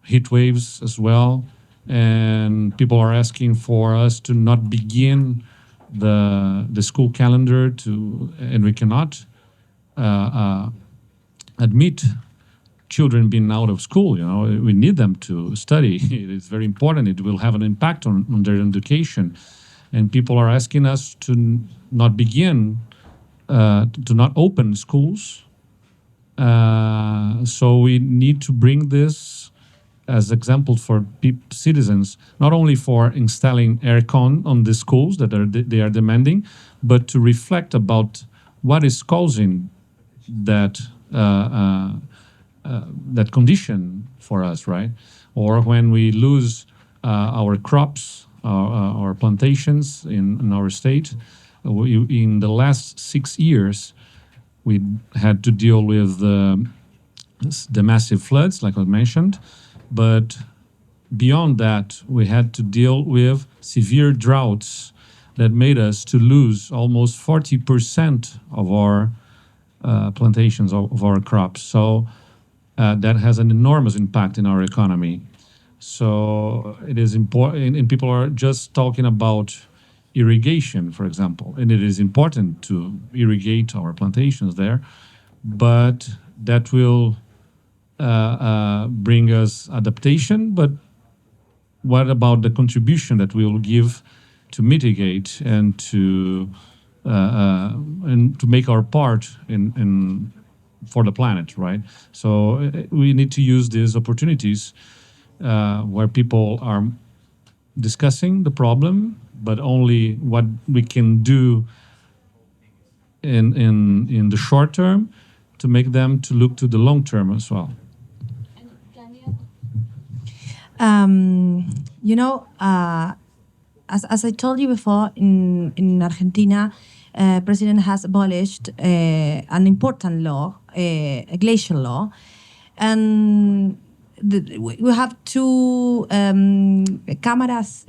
heat waves as well, and people are asking for us to not begin the school calendar and we cannot admit children being out of school. We need them to study. It is very important. It will have an impact on their education, and people are asking us to not begin to not open schools. So we need to bring this as example for citizens, not only for installing aircon on the schools that they are demanding, but to reflect about what is causing that that condition for us, right? Or when we lose our crops, our plantations in our state, in the last 6 years, we had to deal with the massive floods, like I mentioned. But beyond that, we had to deal with severe droughts that made us to lose almost 40% of our plantations, of our crops. So that has an enormous impact in our economy. So it is important, and people are just talking about irrigation, for example, and it is important to irrigate our plantations there, but that will bring us adaptation. But what about the contribution that we will give to mitigate and to make our part in for the planet, right? So we need to use these opportunities where people are discussing the problem, but only what we can do in the short term to make them to look to the long term as well. as I told you before, in Argentina, President has abolished an important law, a glacial law, and we have two cámaras,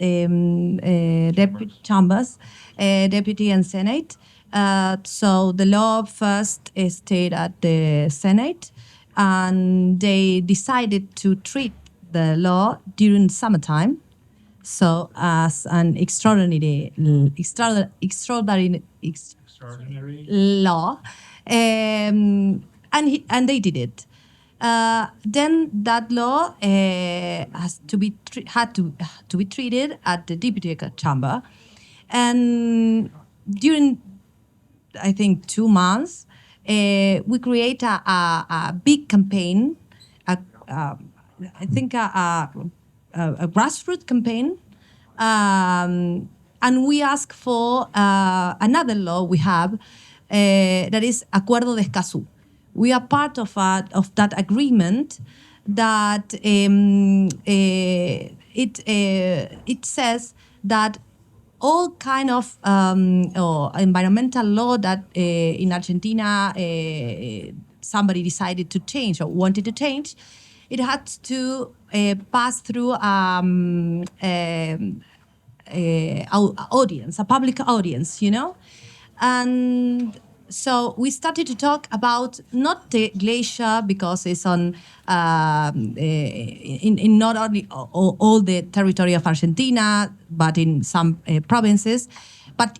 chambers, deputy and senate. So the law first stayed at the senate, and they decided to treat the law during summertime. So as an extraordinary law, and they did it. Then that law has to be had to be treated at the deputy chamber, and during I think 2 months, we create a big campaign. I think a grassroots campaign, and we ask for another law we have that is Acuerdo de Escazú. We are part of that agreement that it says that all kind of or environmental law that in Argentina somebody decided to change or wanted to change, it had to pass through audience, a public audience, you know? And so we started to talk about not the glacier because it's on in not only all the territory of Argentina, but in some provinces. But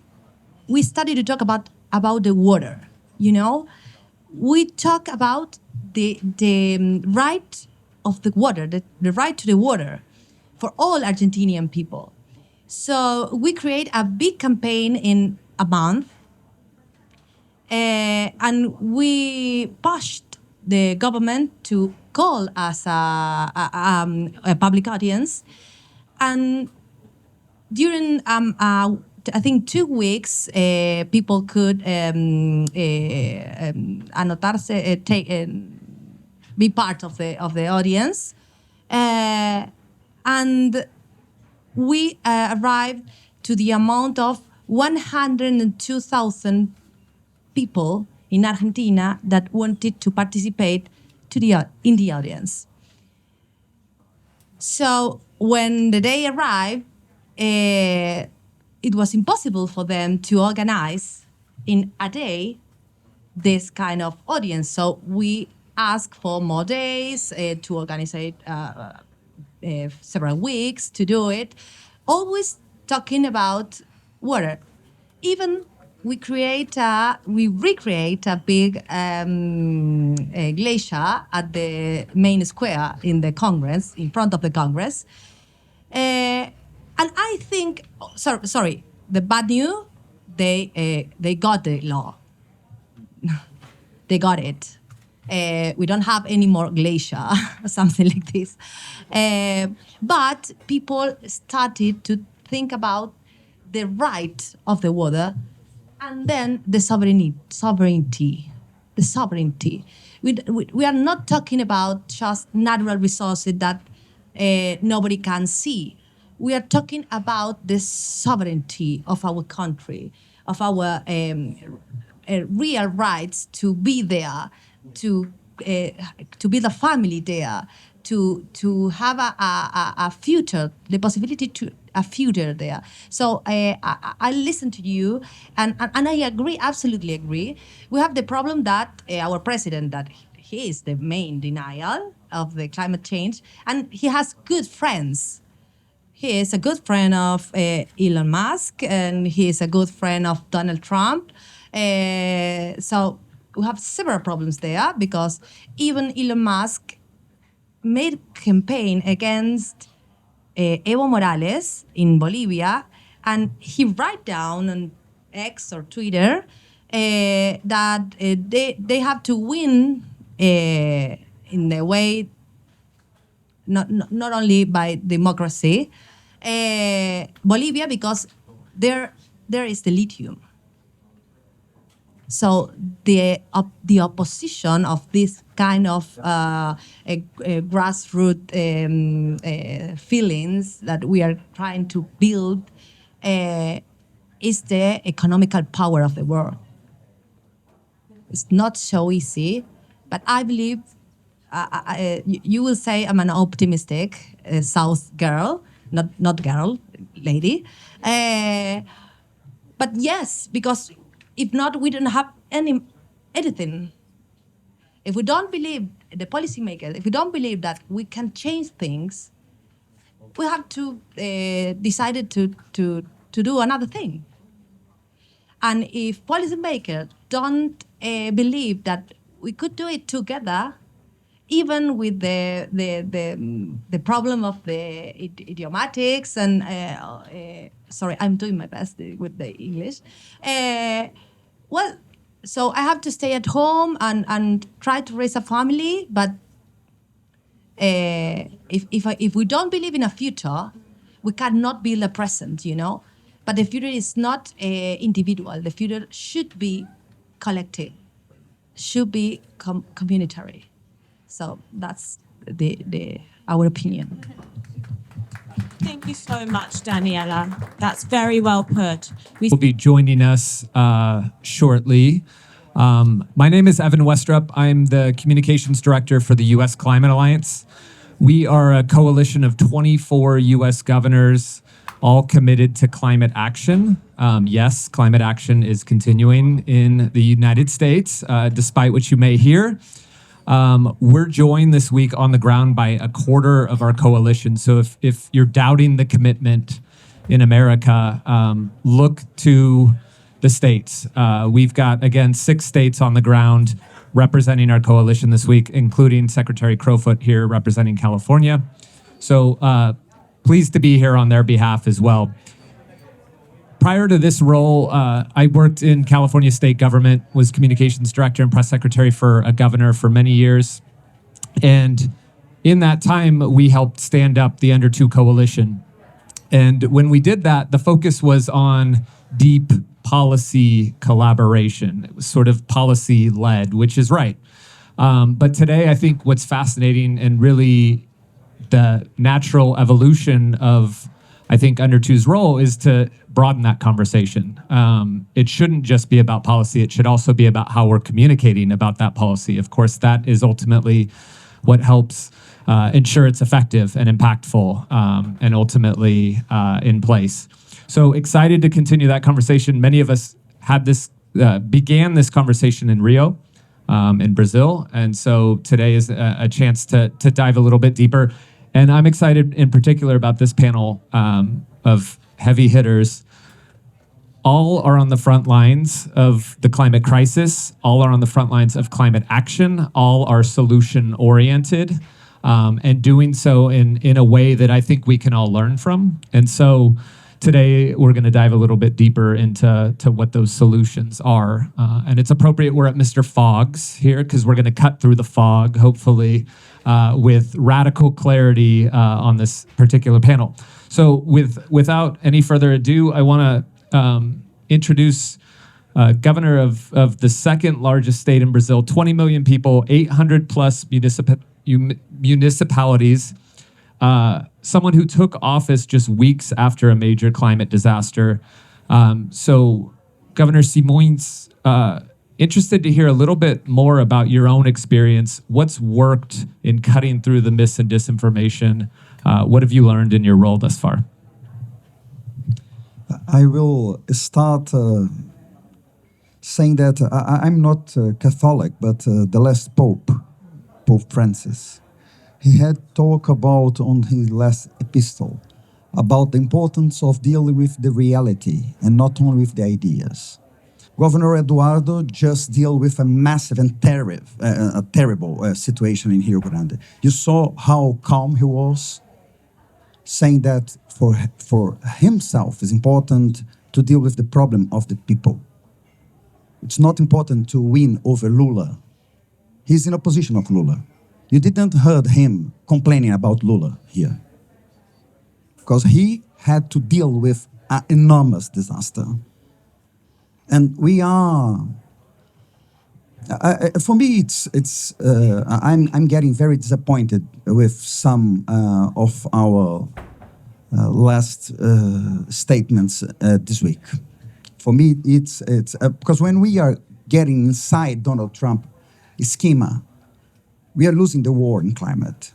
we started to talk about the water, you know? We talk about the right of the water, the right to the water for all Argentinian people. So we create a big campaign in a month, and we pushed the government to call us a public audience. And during I think 2 weeks, people could anotarse, be part of the audience, and we arrived to the amount of 102,000 people in Argentina that wanted to participate in the audience. So when the day arrived, it was impossible for them to organize in a day this kind of audience. So we asked for more days to organize it, several weeks to do it, always talking about water. Even we recreate a big glacier at the main square in the Congress, in front of the Congress. And I think, sorry, the bad news, they got the law. They got it. We don't have any more glacier or something like this. But people started to think about the right of the water, and then the sovereignty. We are not talking about just natural resources that nobody can see. We are talking about the sovereignty of our country, of our real rights to be there, to build a family there, to have a future, the possibility to a future there. So I listen to you, and I agree, absolutely agree. We have the problem that our president, that he is the main denial of the climate change, and he has good friends. He is a good friend of Elon Musk, and he is a good friend of Donald Trump. So we have several problems there, because even Elon Musk made campaign against Evo Morales in Bolivia, and he write down on X or Twitter that they have to win in the way, not only by democracy, Bolivia, because there is the lithium. So the opposition of this kind of grassroots feelings that we are trying to build is the economical power of the world. It's not so easy, but I believe you will say I'm an optimistic South girl, not girl, lady. But yes, because if not, we don't have anything. If we don't believe the policymakers, if we don't believe that we can change things, we have to decide to do another thing. And if policymakers don't believe that we could do it together, even with the problem of the idiomatics and sorry, I'm doing my best with the English. Well, so I have to stay at home and try to raise a family, but if we don't believe in a future, we cannot build a present, you know. But the future is not individual. The future should be collective, should be communitary. So that's our opinion. Thank you so much, Daniela. That's very well put. Will be joining us shortly. My name is Evan Westrup. I'm the communications director for the U.S. Climate Alliance. We are a coalition of 24 U.S. governors, all committed to climate action. Yes, climate action is continuing in the United States, despite what you may hear. We're joined this week on the ground by a quarter of our coalition. So if you're doubting the commitment in America, look to the states. We've got, again, 6 states on the ground representing our coalition this week, including Secretary Crowfoot here representing California. So pleased to be here on their behalf as well. Prior to this role, I worked in California state government, was communications director and press secretary for a governor for many years. And in that time, we helped stand up the Under2 Coalition. And when we did that, the focus was on deep policy collaboration. It was sort of policy-led, which is right. But today, I think what's fascinating and really the natural evolution of, I think, Under2's role is to broaden that conversation. It shouldn't just be about policy. It should also be about how we're communicating about that policy. Of course, that is ultimately what helps ensure it's effective and impactful and ultimately in place. So excited to continue that conversation. Many of us had this, began this conversation in Rio, in Brazil. And so today is a chance to dive a little bit deeper. And I'm excited in particular about this panel of heavy hitters. All are on the front lines of the climate crisis. All are on the front lines of climate action. All are solution-oriented and doing so in a way that I think we can all learn from. And so today we're going to dive a little bit deeper into what those solutions are. And it's appropriate we're at Mr. Fogg's here because we're going to cut through the fog, hopefully, with radical clarity on this particular panel. So without any further ado, I want to introduce governor of the second largest state in Brazil, 20 million people, 800 plus municipalities, someone who took office just weeks after a major climate disaster. So Governor Simões, interested to hear a little bit more about your own experience. What's worked in cutting through the mis and disinformation? What have you learned in your role thus far? I will start saying that I'm not Catholic, but the last Pope, Pope Francis, he had talked about on his last epistle about the importance of dealing with the reality and not only with the ideas. Governor Eduardo just dealt with a massive and terrible situation in Rio Grande. You saw how calm he was, saying that for himself it's important to deal with the problem of the people. It's not important to win over Lula. He's in opposition of Lula. You didn't heard him complaining about Lula here, because he had to deal with an enormous disaster. And we are, for me, I'm getting very disappointed with some of our last statements this week. For me, it's because when we are getting inside Donald Trump schema, we are losing the war in climate.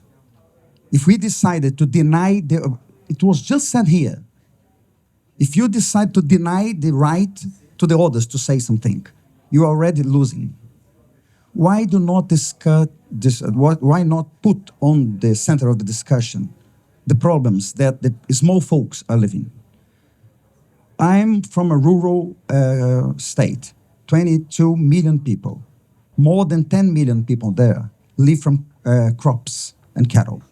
If we decided to deny it was just said here, if you decide to deny the right to the others to say something, you are already losing. Why do not discuss this? Why not put on the center of the discussion the problems that the small folks are living? I'm from a rural state, 22 million people. More than 10 million people there live from crops and cattle.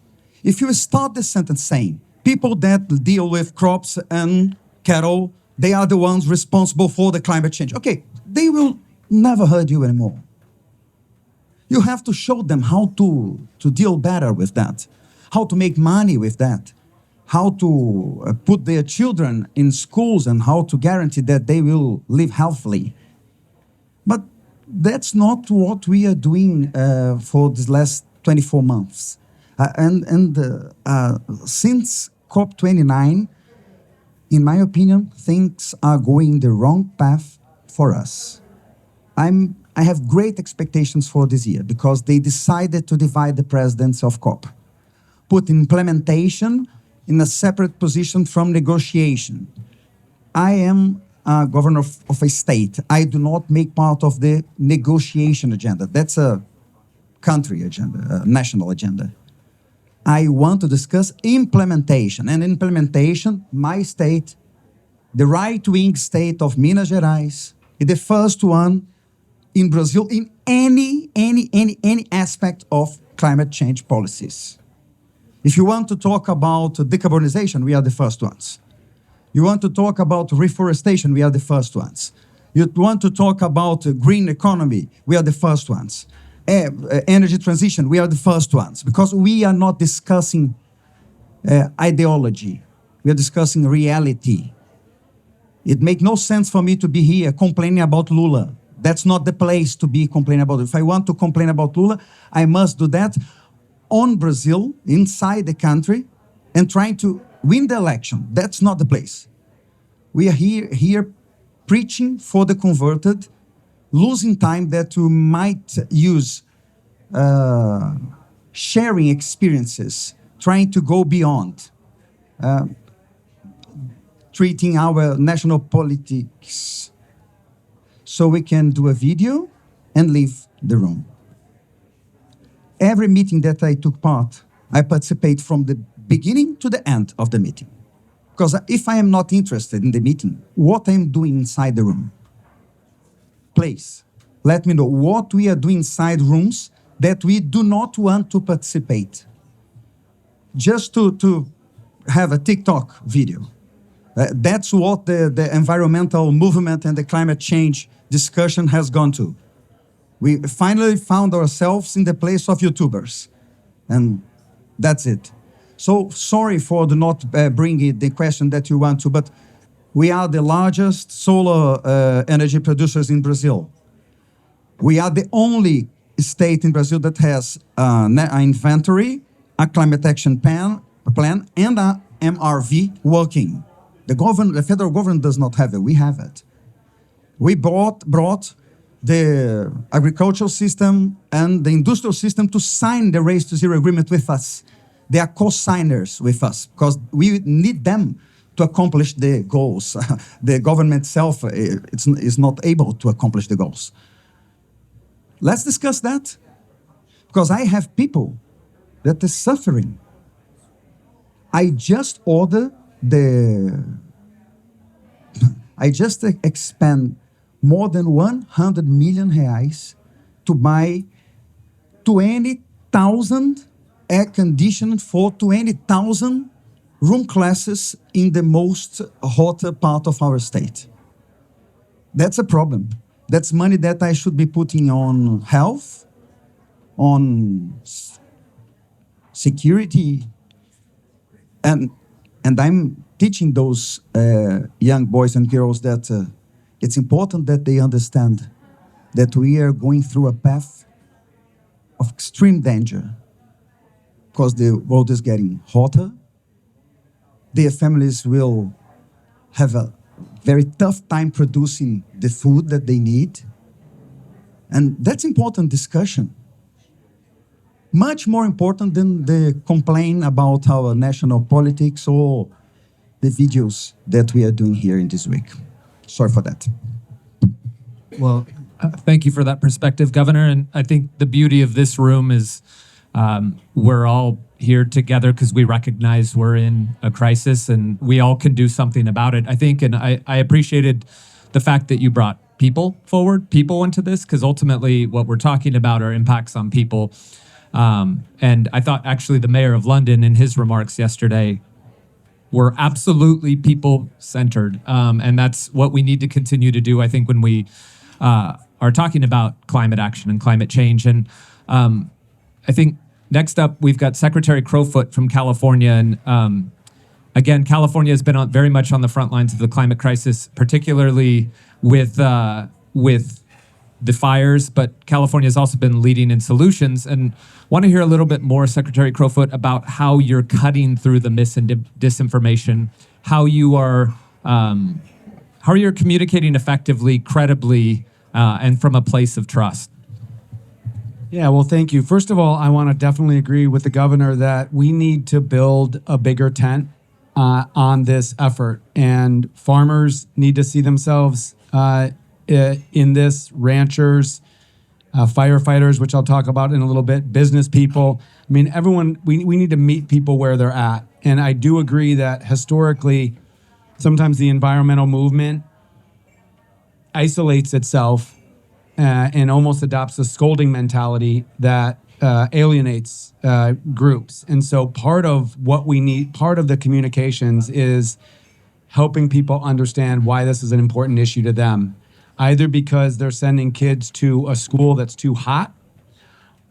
If you start the sentence saying, people that deal with crops and cattle, they are the ones responsible for the climate change. Okay, they will never hurt you anymore. You have to show them how to deal better with that, how to make money with that, how to put their children in schools and how to guarantee that they will live healthily. But that's not what we are doing for these last 24 months. Since COP29, in my opinion, things are going the wrong path for us. I have great expectations for this year because they decided to divide the presidents of COP, put implementation in a separate position from negotiation. I am a governor of a state. I do not make part of the negotiation agenda. That's a country agenda, a national agenda. I want to discuss implementation. And implementation, my state, the right-wing state of Minas Gerais, is the first one in Brazil in any aspect of climate change policies. If you want to talk about decarbonization, we are the first ones. You want to talk about reforestation, we are the first ones. You want to talk about green economy, we are the first ones. Energy transition, we are the first ones. Because we are not discussing ideology, we are discussing reality. It makes no sense for me to be here complaining about Lula. That's not the place to be complaining about. If I want to complain about Lula, I must do that on Brazil, inside the country, and trying to win the election. That's not the place. We are here preaching for the converted, losing time that we might use sharing experiences, trying to go beyond, treating our national politics so we can do a video and leave the room. Every meeting that I took part, I participate from the beginning to the end of the meeting. Because if I am not interested in the meeting, what I'm doing inside the room, please let me know what we are doing inside rooms that we do not want to participate. Just to have a TikTok video. That's what the environmental movement and the climate change discussion has gone to. We finally found ourselves in the place of YouTubers. And that's it. So sorry for not bringing the question that you want to, but we are the largest solar energy producers in Brazil. We are the only state in Brazil that has an inventory, a climate action plan, and a MRV working. The federal government does not have it. We have it. We brought the agricultural system and the industrial system to sign the Race to Zero agreement with us. They are co-signers with us because we need them to accomplish the goals. The government itself is not able to accomplish the goals. Let's discuss that. Because I have people that are suffering. I just expend more than 100 million reais to buy 20,000 air conditioned for 20,000 room classes in the most hotter part of our state. That's a problem. That's money that I should be putting on health, on security, and I'm teaching those young boys and girls that it's important that they understand that we are going through a path of extreme danger because the world is getting hotter their families will have a very tough time producing the food that they need. And that's important discussion. Much more important than the complaint about our national politics or the videos that we are doing here in this week. Sorry for that. Well, thank you for that perspective, Governor. And I think the beauty of this room is we're all here together because we recognize we're in a crisis and we all can do something about it. I think, and I appreciated the fact that you brought people forward, people into this, because ultimately what we're talking about are impacts on people. And I thought actually the mayor of London in his remarks yesterday were absolutely people-centered. And that's what we need to continue to do, I think, when we are talking about climate action and climate change. And I think next up, we've got Secretary Crowfoot from California. And again, California has been very much on the front lines of the climate crisis, particularly with the fires, but California has also been leading in solutions. And want to hear a little bit more, Secretary Crowfoot, about how you're cutting through the mis and disinformation, how you're communicating effectively, credibly, and from a place of trust. Yeah, well, thank you. First of all, I want to definitely agree with the governor that we need to build a bigger tent on this effort. And farmers need to see themselves in this, ranchers, firefighters, which I'll talk about in a little bit, business people. I mean, everyone, we need to meet people where they're at. And I do agree that historically, sometimes the environmental movement isolates itself and almost adopts a scolding mentality that alienates groups. And so part of what we need, part of the communications is helping people understand why this is an important issue to them, either because they're sending kids to a school that's too hot,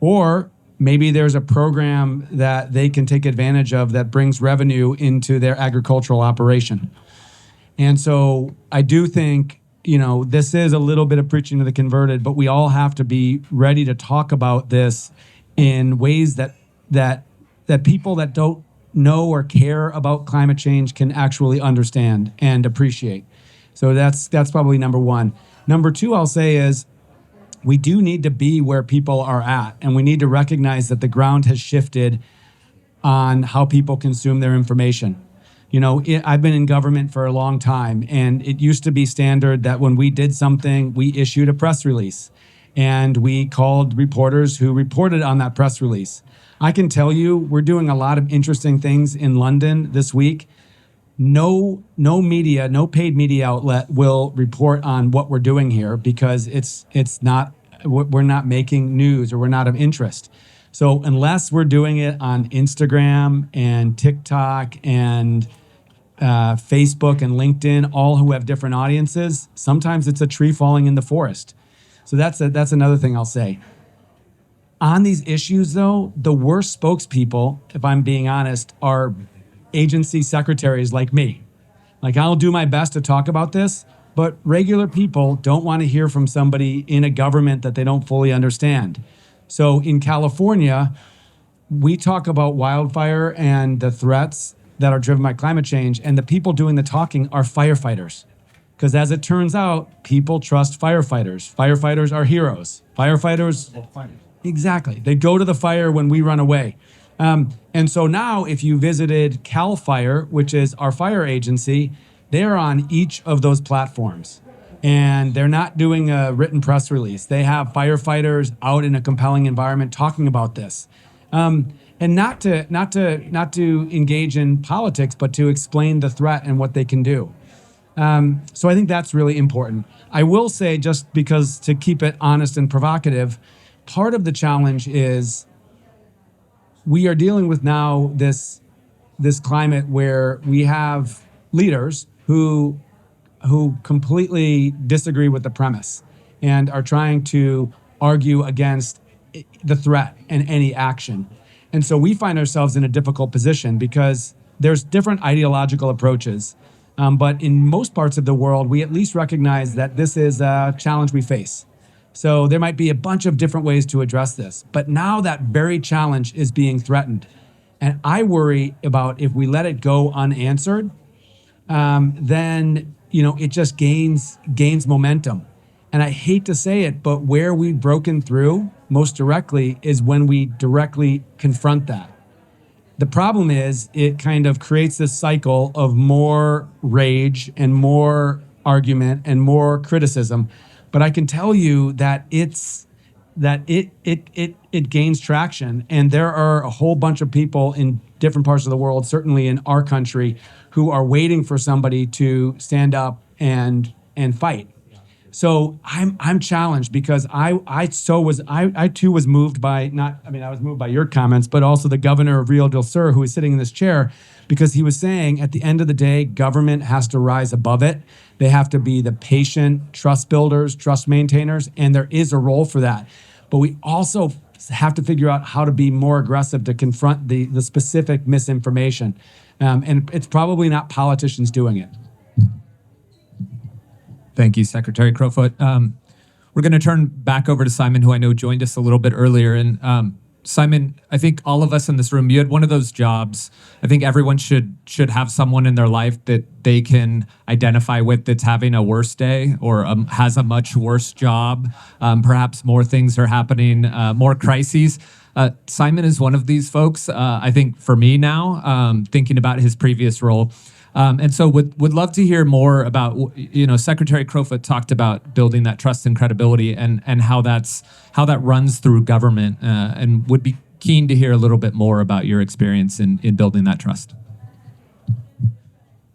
or maybe there's a program that they can take advantage of that brings revenue into their agricultural operation. And so I do think, this is a little bit of preaching to the converted, but we all have to be ready to talk about this in ways that people that don't know or care about climate change can actually understand and appreciate. So that's probably number one. Number two, I'll say is we do need to be where people are at, and we need to recognize that the ground has shifted on how people consume their information. I've been in government for a long time, and it used to be standard that when we did something, we issued a press release, and we called reporters who reported on that press release. I can tell you, we're doing a lot of interesting things in London this week. No media, no paid media outlet will report on what we're doing here because we're not making news or we're not of interest. So unless we're doing it on Instagram and TikTok and Facebook and LinkedIn, all who have different audiences, sometimes it's a tree falling in the forest. So that's another thing I'll say. On these issues, though, the worst spokespeople, if I'm being honest, are agency secretaries like me. Like, I'll do my best to talk about this, but regular people don't want to hear from somebody in a government that they don't fully understand. So in California, we talk about wildfire and the threats that are driven by climate change, and the people doing the talking are firefighters. Because as it turns out, people trust firefighters. Firefighters are heroes. Firefighters, exactly. They go to the fire when we run away. And so now if you visited CAL FIRE, which is our fire agency, they're on each of those platforms. And they're not doing a written press release. They have firefighters out in a compelling environment talking about this. And not to engage in politics, but to explain the threat and what they can do. So I think that's really important. I will say, just because to keep it honest and provocative, part of the challenge is we are dealing with now this climate where we have leaders who completely disagree with the premise and are trying to argue against the threat and any action. And so we find ourselves in a difficult position because there's different ideological approaches. But in most parts of the world, we at least recognize that this is a challenge we face. So there might be a bunch of different ways to address this. But now that very challenge is being threatened. And I worry about if we let it go unanswered, then it just gains momentum. And I hate to say it, but where we've broken through most directly is when we directly confront that. The problem is it kind of creates this cycle of more rage and more argument and more criticism. But I can tell you that it gains traction. And there are a whole bunch of people in different parts of the world, certainly in our country, who are waiting for somebody to stand up and fight. So I'm challenged because I too was moved by I was moved by your comments, but also the governor of Rio del Sur, who is sitting in this chair, because he was saying at the end of the day, government has to rise above it. They have to be the patient trust builders, trust maintainers, and there is a role for that. But we also have to figure out how to be more aggressive to confront the specific misinformation. And it's probably not politicians doing it. Thank you, Secretary Crowfoot. We're going to turn back over to Simon, who I know joined us a little bit earlier. And Simon, I think all of us in this room, you had one of those jobs. I think everyone should have someone in their life that they can identify with that's having a worse day or has a much worse job. Perhaps more things are happening, more crises. Simon is one of these folks, I think, for me now, thinking about his previous role. And so would love to hear more about, Secretary Crowfoot talked about building that trust and credibility and how that runs through government, and would be keen to hear a little bit more about your experience in building that trust.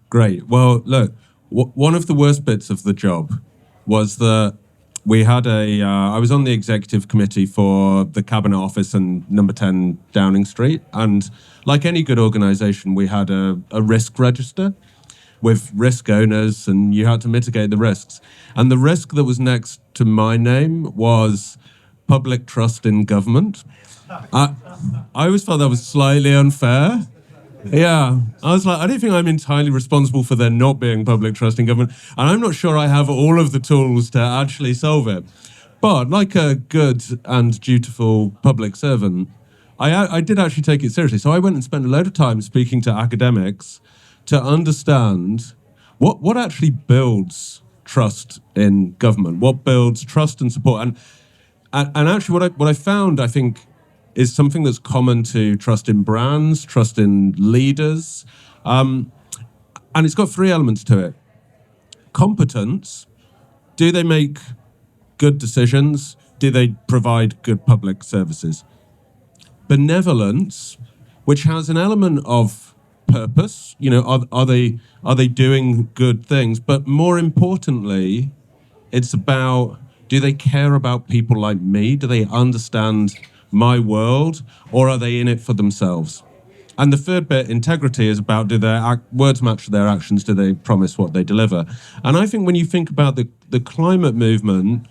Great. Well, look, one of the worst bits of the job was that we had I was on the executive committee for the Cabinet Office in number 10 Downing Street. And like any good organization, we had a risk register with risk owners, and you had to mitigate the risks. And the risk that was next to my name was public trust in government. I always felt that was slightly unfair. Yeah, I was like, I don't think I'm entirely responsible for there not being public trust in government, and I'm not sure I have all of the tools to actually solve it. But like a good and dutiful public servant, I did actually take it seriously. So I went and spent a load of time speaking to academics to understand what actually builds trust in government, what builds trust and support. And actually what I found, I think, is something that's common to trust in brands, trust in leaders. And it's got three elements to it. Competence. Do they make good decisions? Do they provide good public services? Benevolence, which has an element of purpose. Are they doing good things? But more importantly, it's about, do they care about people like me? Do they understand my world, or are they in it for themselves? And the third bit, integrity, is about, do their words match their actions? Do they promise what they deliver? And I think when you think about the climate movement,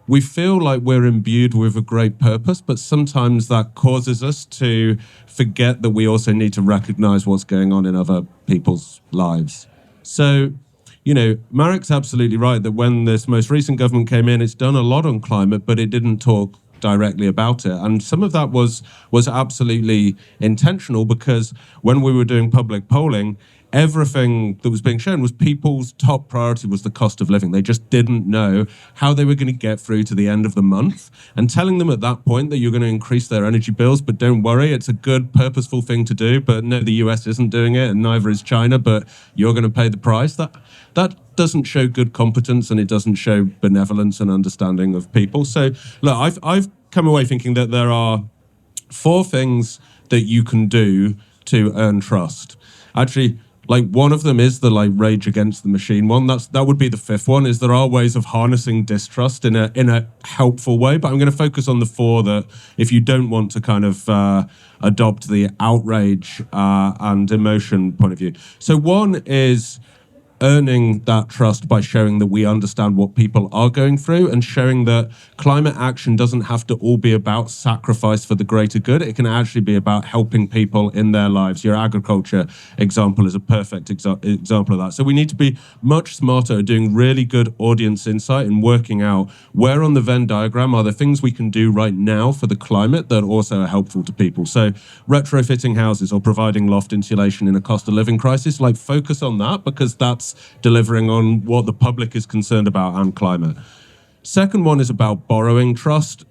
we feel like we're imbued with a great purpose, but sometimes that causes us to forget that we also need to recognize what's going on in other people's lives. So, Marek's absolutely right that when this most recent government came in, it's done a lot on climate, but it didn't talk directly about it. And some of that was absolutely intentional, because when we were doing public polling, everything that was being shown was people's top priority was the cost of living. They just didn't know how they were going to get through to the end of the month. And telling them at that point that you're going to increase their energy bills, but don't worry, it's a good, purposeful thing to do, but no, the US isn't doing it, and neither is China, but you're going to pay the price. That doesn't show good competence, and it doesn't show benevolence and understanding of people. So look, I've come away thinking that there are 4 things that you can do to earn trust. Actually, one of them is the rage against the machine one. That would be the 5th one. Is there are ways of harnessing distrust in a helpful way. But I'm going to focus on the 4 that, if you don't want to kind of adopt the outrage and emotion point of view. So one is earning that trust by showing that we understand what people are going through and showing that climate action doesn't have to all be about sacrifice for the greater good. It can actually be about helping people in their lives. Your agriculture example is a perfect example of that. So we need to be much smarter at doing really good audience insight and working out where on the Venn diagram are the things we can do right now for the climate that also are helpful to people. So retrofitting houses or providing loft insulation in a cost of living crisis, like focus on that because that's delivering on what the public is concerned about and climate. Second one is about borrowing trust.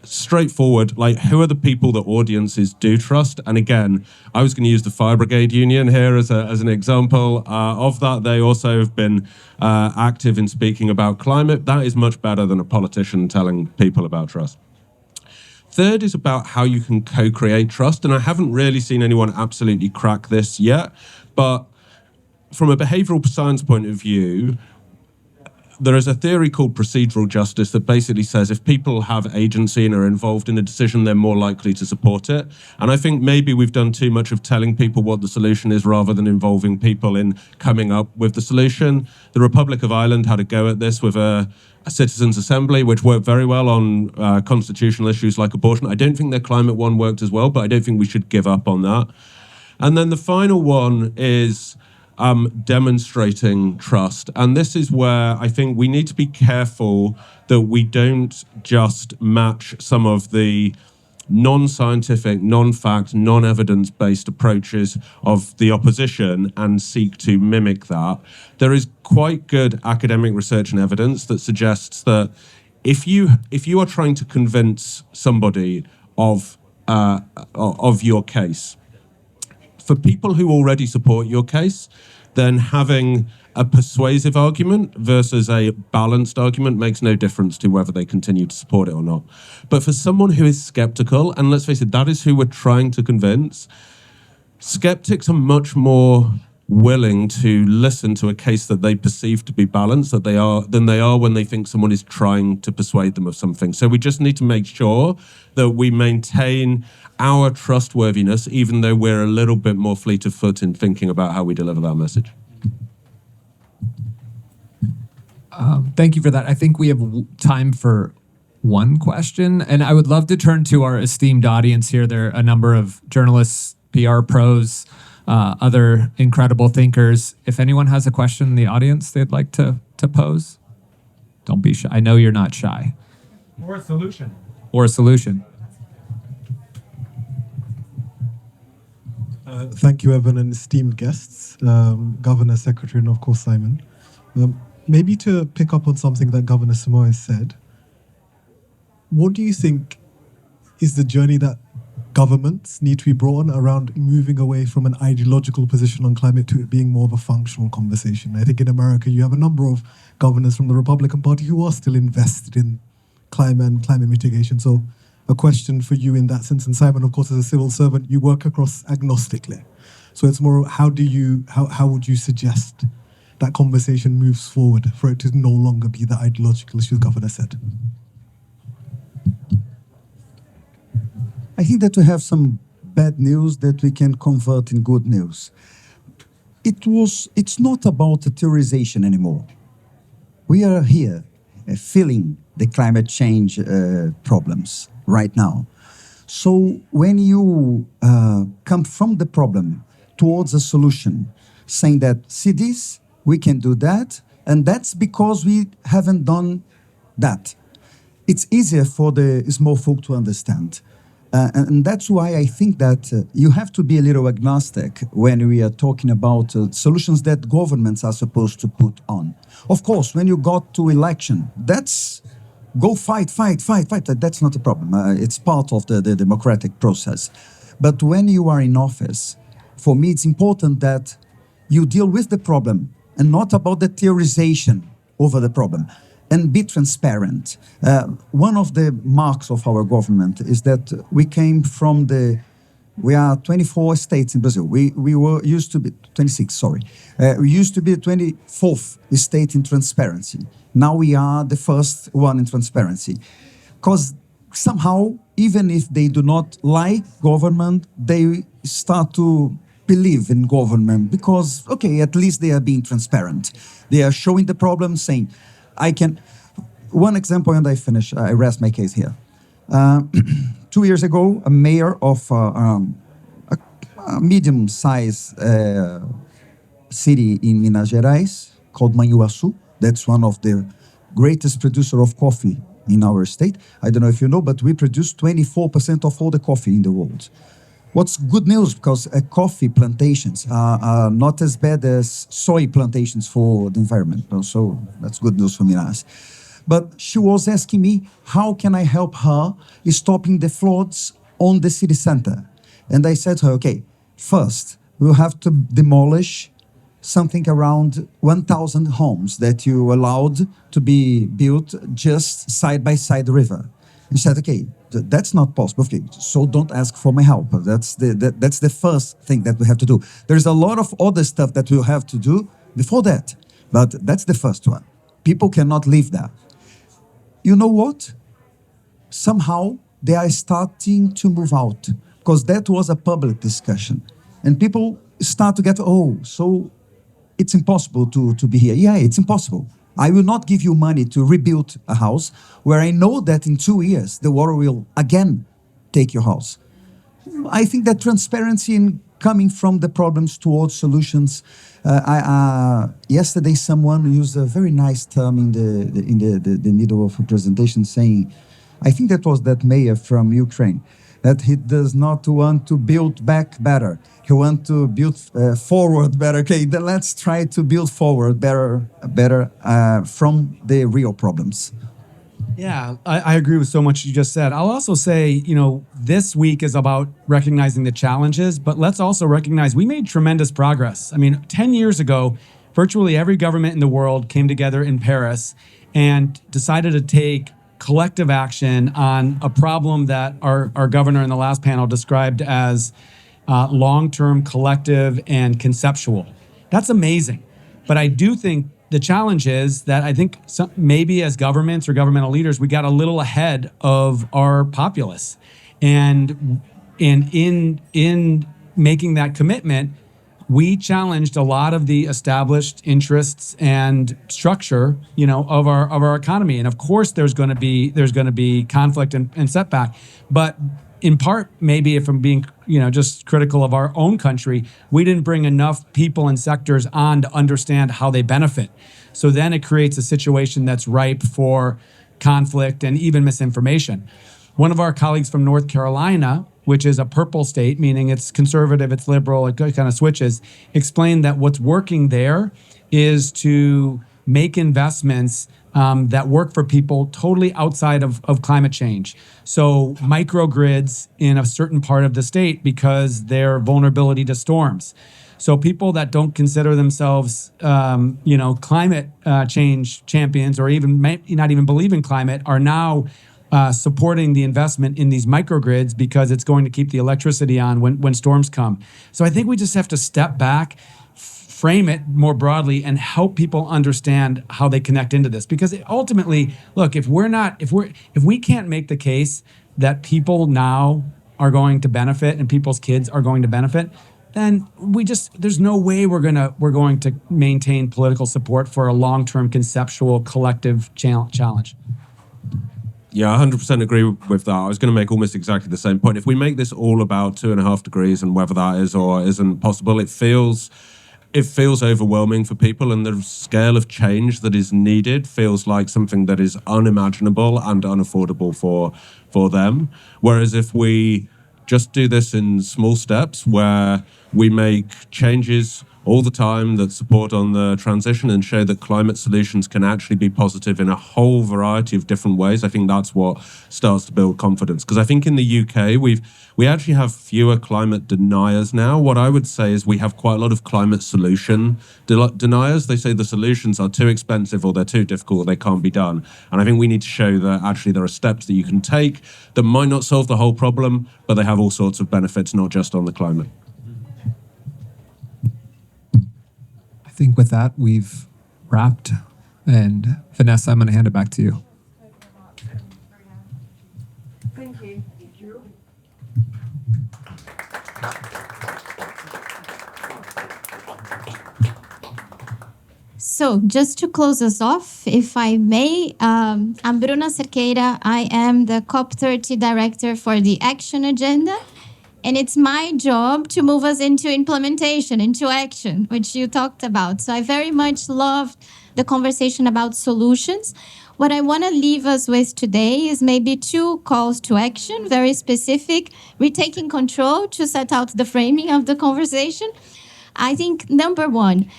Straightforward, like who are the people that audiences do trust? And again, I was going to use the Fire Brigade Union here as an example of that. They also have been active in speaking about climate. That is much better than a politician telling people about trust. Third is about how you can co-create trust. And I haven't really seen anyone absolutely crack this yet, but from a behavioral science point of view, there is a theory called procedural justice that basically says if people have agency and are involved in a decision, they're more likely to support it. And I think maybe we've done too much of telling people what the solution is rather than involving people in coming up with the solution. The Republic of Ireland had a go at this with a citizens' assembly, which worked very well on constitutional issues like abortion. I don't think their climate one worked as well, but I don't think we should give up on that. And then the final one is demonstrating trust. And this is where I think we need to be careful that we don't just match some of the non-scientific, non-fact, non-evidence-based approaches of the opposition and seek to mimic that. There is quite good academic research and evidence that suggests that if you are trying to convince somebody of your case, for people who already support your case, then having a persuasive argument versus a balanced argument makes no difference to whether they continue to support it or not. But for someone who is skeptical, and let's face it, that is who we're trying to convince, skeptics are much more willing to listen to a case that they perceive to be balanced than they are when they think someone is trying to persuade them of something. So we just need to make sure that we maintain our trustworthiness, even though we're a little bit more fleet of foot in thinking about how we deliver that message. Thank you for that. I think we have time for one question, and I would love to turn to our esteemed audience here. There are a number of journalists, PR pros, other incredible thinkers. If anyone has a question in the audience they'd like to pose, don't be shy. I know you're not shy. Or a solution. Or a solution. Thank you, Evan, and esteemed guests, Governor, Secretary, and of course, Simon. Maybe to pick up on something that Governor Simoes said, what do you think is the journey that governments need to be brought on around moving away from an ideological position on climate to it being more of a functional conversation? I think in America, you have a number of governors from the Republican Party who are still invested in climate and climate mitigation. So a question for you in that sense, and Simon, of course, as a civil servant, you work across agnostically. So it's more, how would you suggest that conversation moves forward for it to no longer be the ideological issue the governor said? I think that we have some bad news that we can convert in good news. It's not about the theorization anymore. We are here feeling the climate change problems right now. So when you come from the problem towards a solution, saying that, see this, we can do that, and that's because we haven't done that. It's easier for the small folk to understand. And that's why I think that you have to be a little agnostic when we are talking about solutions that governments are supposed to put on. Of course, when you got to election, that's go fight. That's not a problem. It's part of the democratic process. But when you are in office, for me, it's important that you deal with the problem and not about the theorization over the problem. And be transparent. One of the marks of our government is that we came from we are 24 states in Brazil. We used to be 26, sorry. We used to be the 24th state in transparency. Now we are the first one in transparency. Because somehow, even if they do not like government, they start to believe in government because, okay, at least they are being transparent. They are showing the problem, saying, I can. One example, and I finish, I rest my case here. 2 years ago, a mayor of a medium-sized city in Minas Gerais called Manhuaçu, that's one of the greatest producer of coffee in our state. I don't know if you know, but we produce 24% of all the coffee in the world. What's good news, because coffee plantations are not as bad as soy plantations for the environment. So that's good news for Minas. But she was asking me, how can I help her stopping the floods on the city center? And I said to her, okay, first, we'll have to demolish something around 1,000 homes that you allowed to be built just side by side the river. And she said, okay, that's not possible. Okay, so don't ask for my help. That's the first thing that we have to do. There's a lot of other stuff that we'll have to do before that, but that's the first one. People cannot live there. You know what? Somehow they are starting to move out because that was a public discussion. And people start to get, so it's impossible to be here. Yeah, it's impossible. I will not give you money to rebuild a house where I know that in 2 years the water will again take your house. I think that transparency in coming from the problems towards solutions. Yesterday, someone used a very nice term in the middle of a presentation, saying, I think that was that mayor from Ukraine, that he does not want to build back better. He wants to build forward better. Okay, then let's try to build forward better from the real problems. Yeah, I agree with so much you just said. I'll also say, this week is about recognizing the challenges, but let's also recognize we made tremendous progress. I mean, 10 years ago, virtually every government in the world came together in Paris and decided to take collective action on a problem that our governor in the last panel described as long-term, collective, and conceptual. That's amazing. But I do think the challenge is that I think maybe as governments or governmental leaders, we got a little ahead of our populace. And in making that commitment, we challenged a lot of the established interests and structure, of our economy. And of course, there's going to be conflict and setback. But in part, maybe if I'm being, just critical of our own country, we didn't bring enough people and sectors on to understand how they benefit. So then it creates a situation that's ripe for conflict and even misinformation. One of our colleagues from North Carolina, which is a purple state, meaning it's conservative, it's liberal, it kind of switches, explained that what's working there is to make investments that work for people totally outside of climate change. So microgrids in a certain part of the state because their vulnerability to storms. So people that don't consider themselves, climate change champions or even not even believe in climate are now supporting the investment in these microgrids because it's going to keep the electricity on when storms come. So I think we just have to step back, frame it more broadly, and help people understand how they connect into this. Because ultimately, look, if we can't make the case that people now are going to benefit and people's kids are going to benefit, then there's no way we're going to maintain political support for a long-term conceptual collective challenge. Yeah, 100% agree with that. I was going to make almost exactly the same point. If we make this all about 2.5 degrees and whether that is or isn't possible, it feels overwhelming for people, and the scale of change that is needed feels like something that is unimaginable and unaffordable for them. Whereas if we just do this in small steps where we make changes all the time that support on the transition and show that climate solutions can actually be positive in a whole variety of different ways, I think that's what starts to build confidence. Because I think in the UK, we actually have fewer climate deniers now. What I would say is we have quite a lot of climate solution deniers. They say the solutions are too expensive or they're too difficult or they can't be done. And I think we need to show that actually there are steps that you can take that might not solve the whole problem, but they have all sorts of benefits, not just on the climate. I think with that, we've wrapped. And Vanessa, I'm going to hand it back to you. Thank you. So just to close us off, if I may, I'm Bruna Cerqueira. I am the COP30 director for the Action Agenda. And it's my job to move us into implementation, into action, which you talked about. So I very much loved the conversation about solutions. What I want to leave us with today is maybe 2 calls to action, very specific, retaking control to set out the framing of the conversation. I think number 1,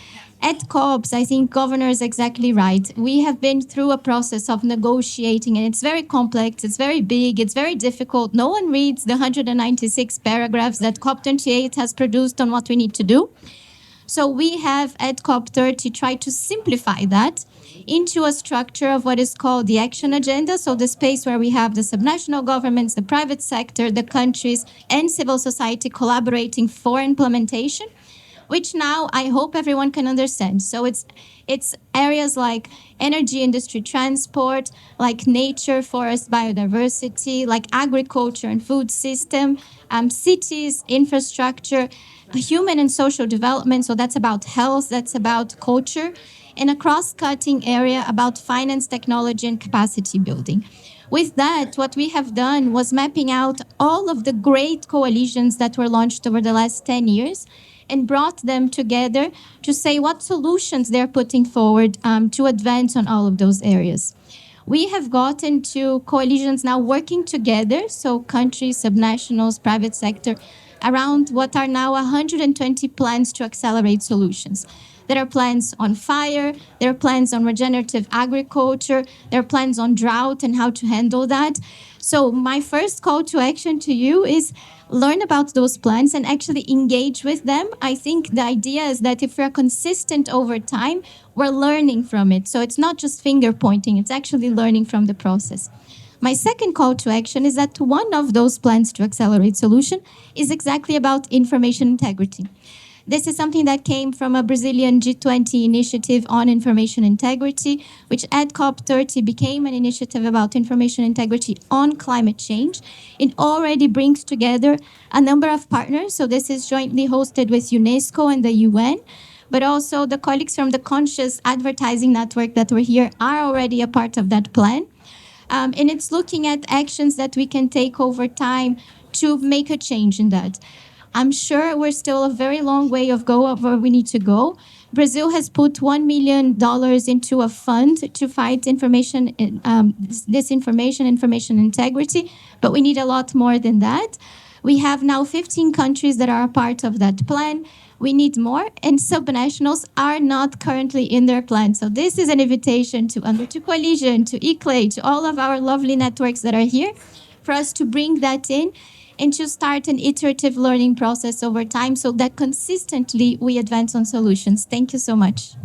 at COPs, I think Governor is exactly right. We have been through a process of negotiating, and it's very complex, it's very big, it's very difficult. No one reads the 196 paragraphs that COP28 has produced on what we need to do. So we have at COP30 tried to simplify that into a structure of what is called the action agenda. So the space where we have the subnational governments, the private sector, the countries, and civil society collaborating for implementation, which now I hope everyone can understand. So it's areas like energy industry, transport, like nature, forest, biodiversity, like agriculture and food system, cities, infrastructure, human and social development. So that's about health, that's about culture, and a cross-cutting area about finance, technology, and capacity building. With that, what we have done was mapping out all of the great coalitions that were launched over the last 10 years and brought them together to say what solutions they're putting forward to advance on all of those areas. We have gotten to coalitions now working together, so countries, subnationals, private sector, around what are now 120 plans to accelerate solutions. There are plans on fire, there are plans on regenerative agriculture, there are plans on drought and how to handle that. So my first call to action to you is learn about those plans and actually engage with them. I think the idea is that if we're consistent over time, we're learning from it. So it's not just finger pointing, it's actually learning from the process. My second call to action is that one of those plans to accelerate solution is exactly about information integrity. This is something that came from a Brazilian G20 initiative on information integrity, which at COP30 became an initiative about information integrity on climate change. It already brings together a number of partners. So this is jointly hosted with UNESCO and the UN, but also the colleagues from the Conscious Advertising Network that were here are already a part of that plan. And it's looking at actions that we can take over time to make a change in that. I'm sure we're still a very long way of where we need to go. Brazil has put $1 million into a fund to fight disinformation, information integrity, but we need a lot more than that. We have now 15 countries that are a part of that plan. We need more, and subnationals are not currently in their plan. So this is an invitation to Under2 Coalition, to ICLEI, to all of our lovely networks that are here, for us to bring that in and to start an iterative learning process over time so that consistently we advance on solutions. Thank you so much.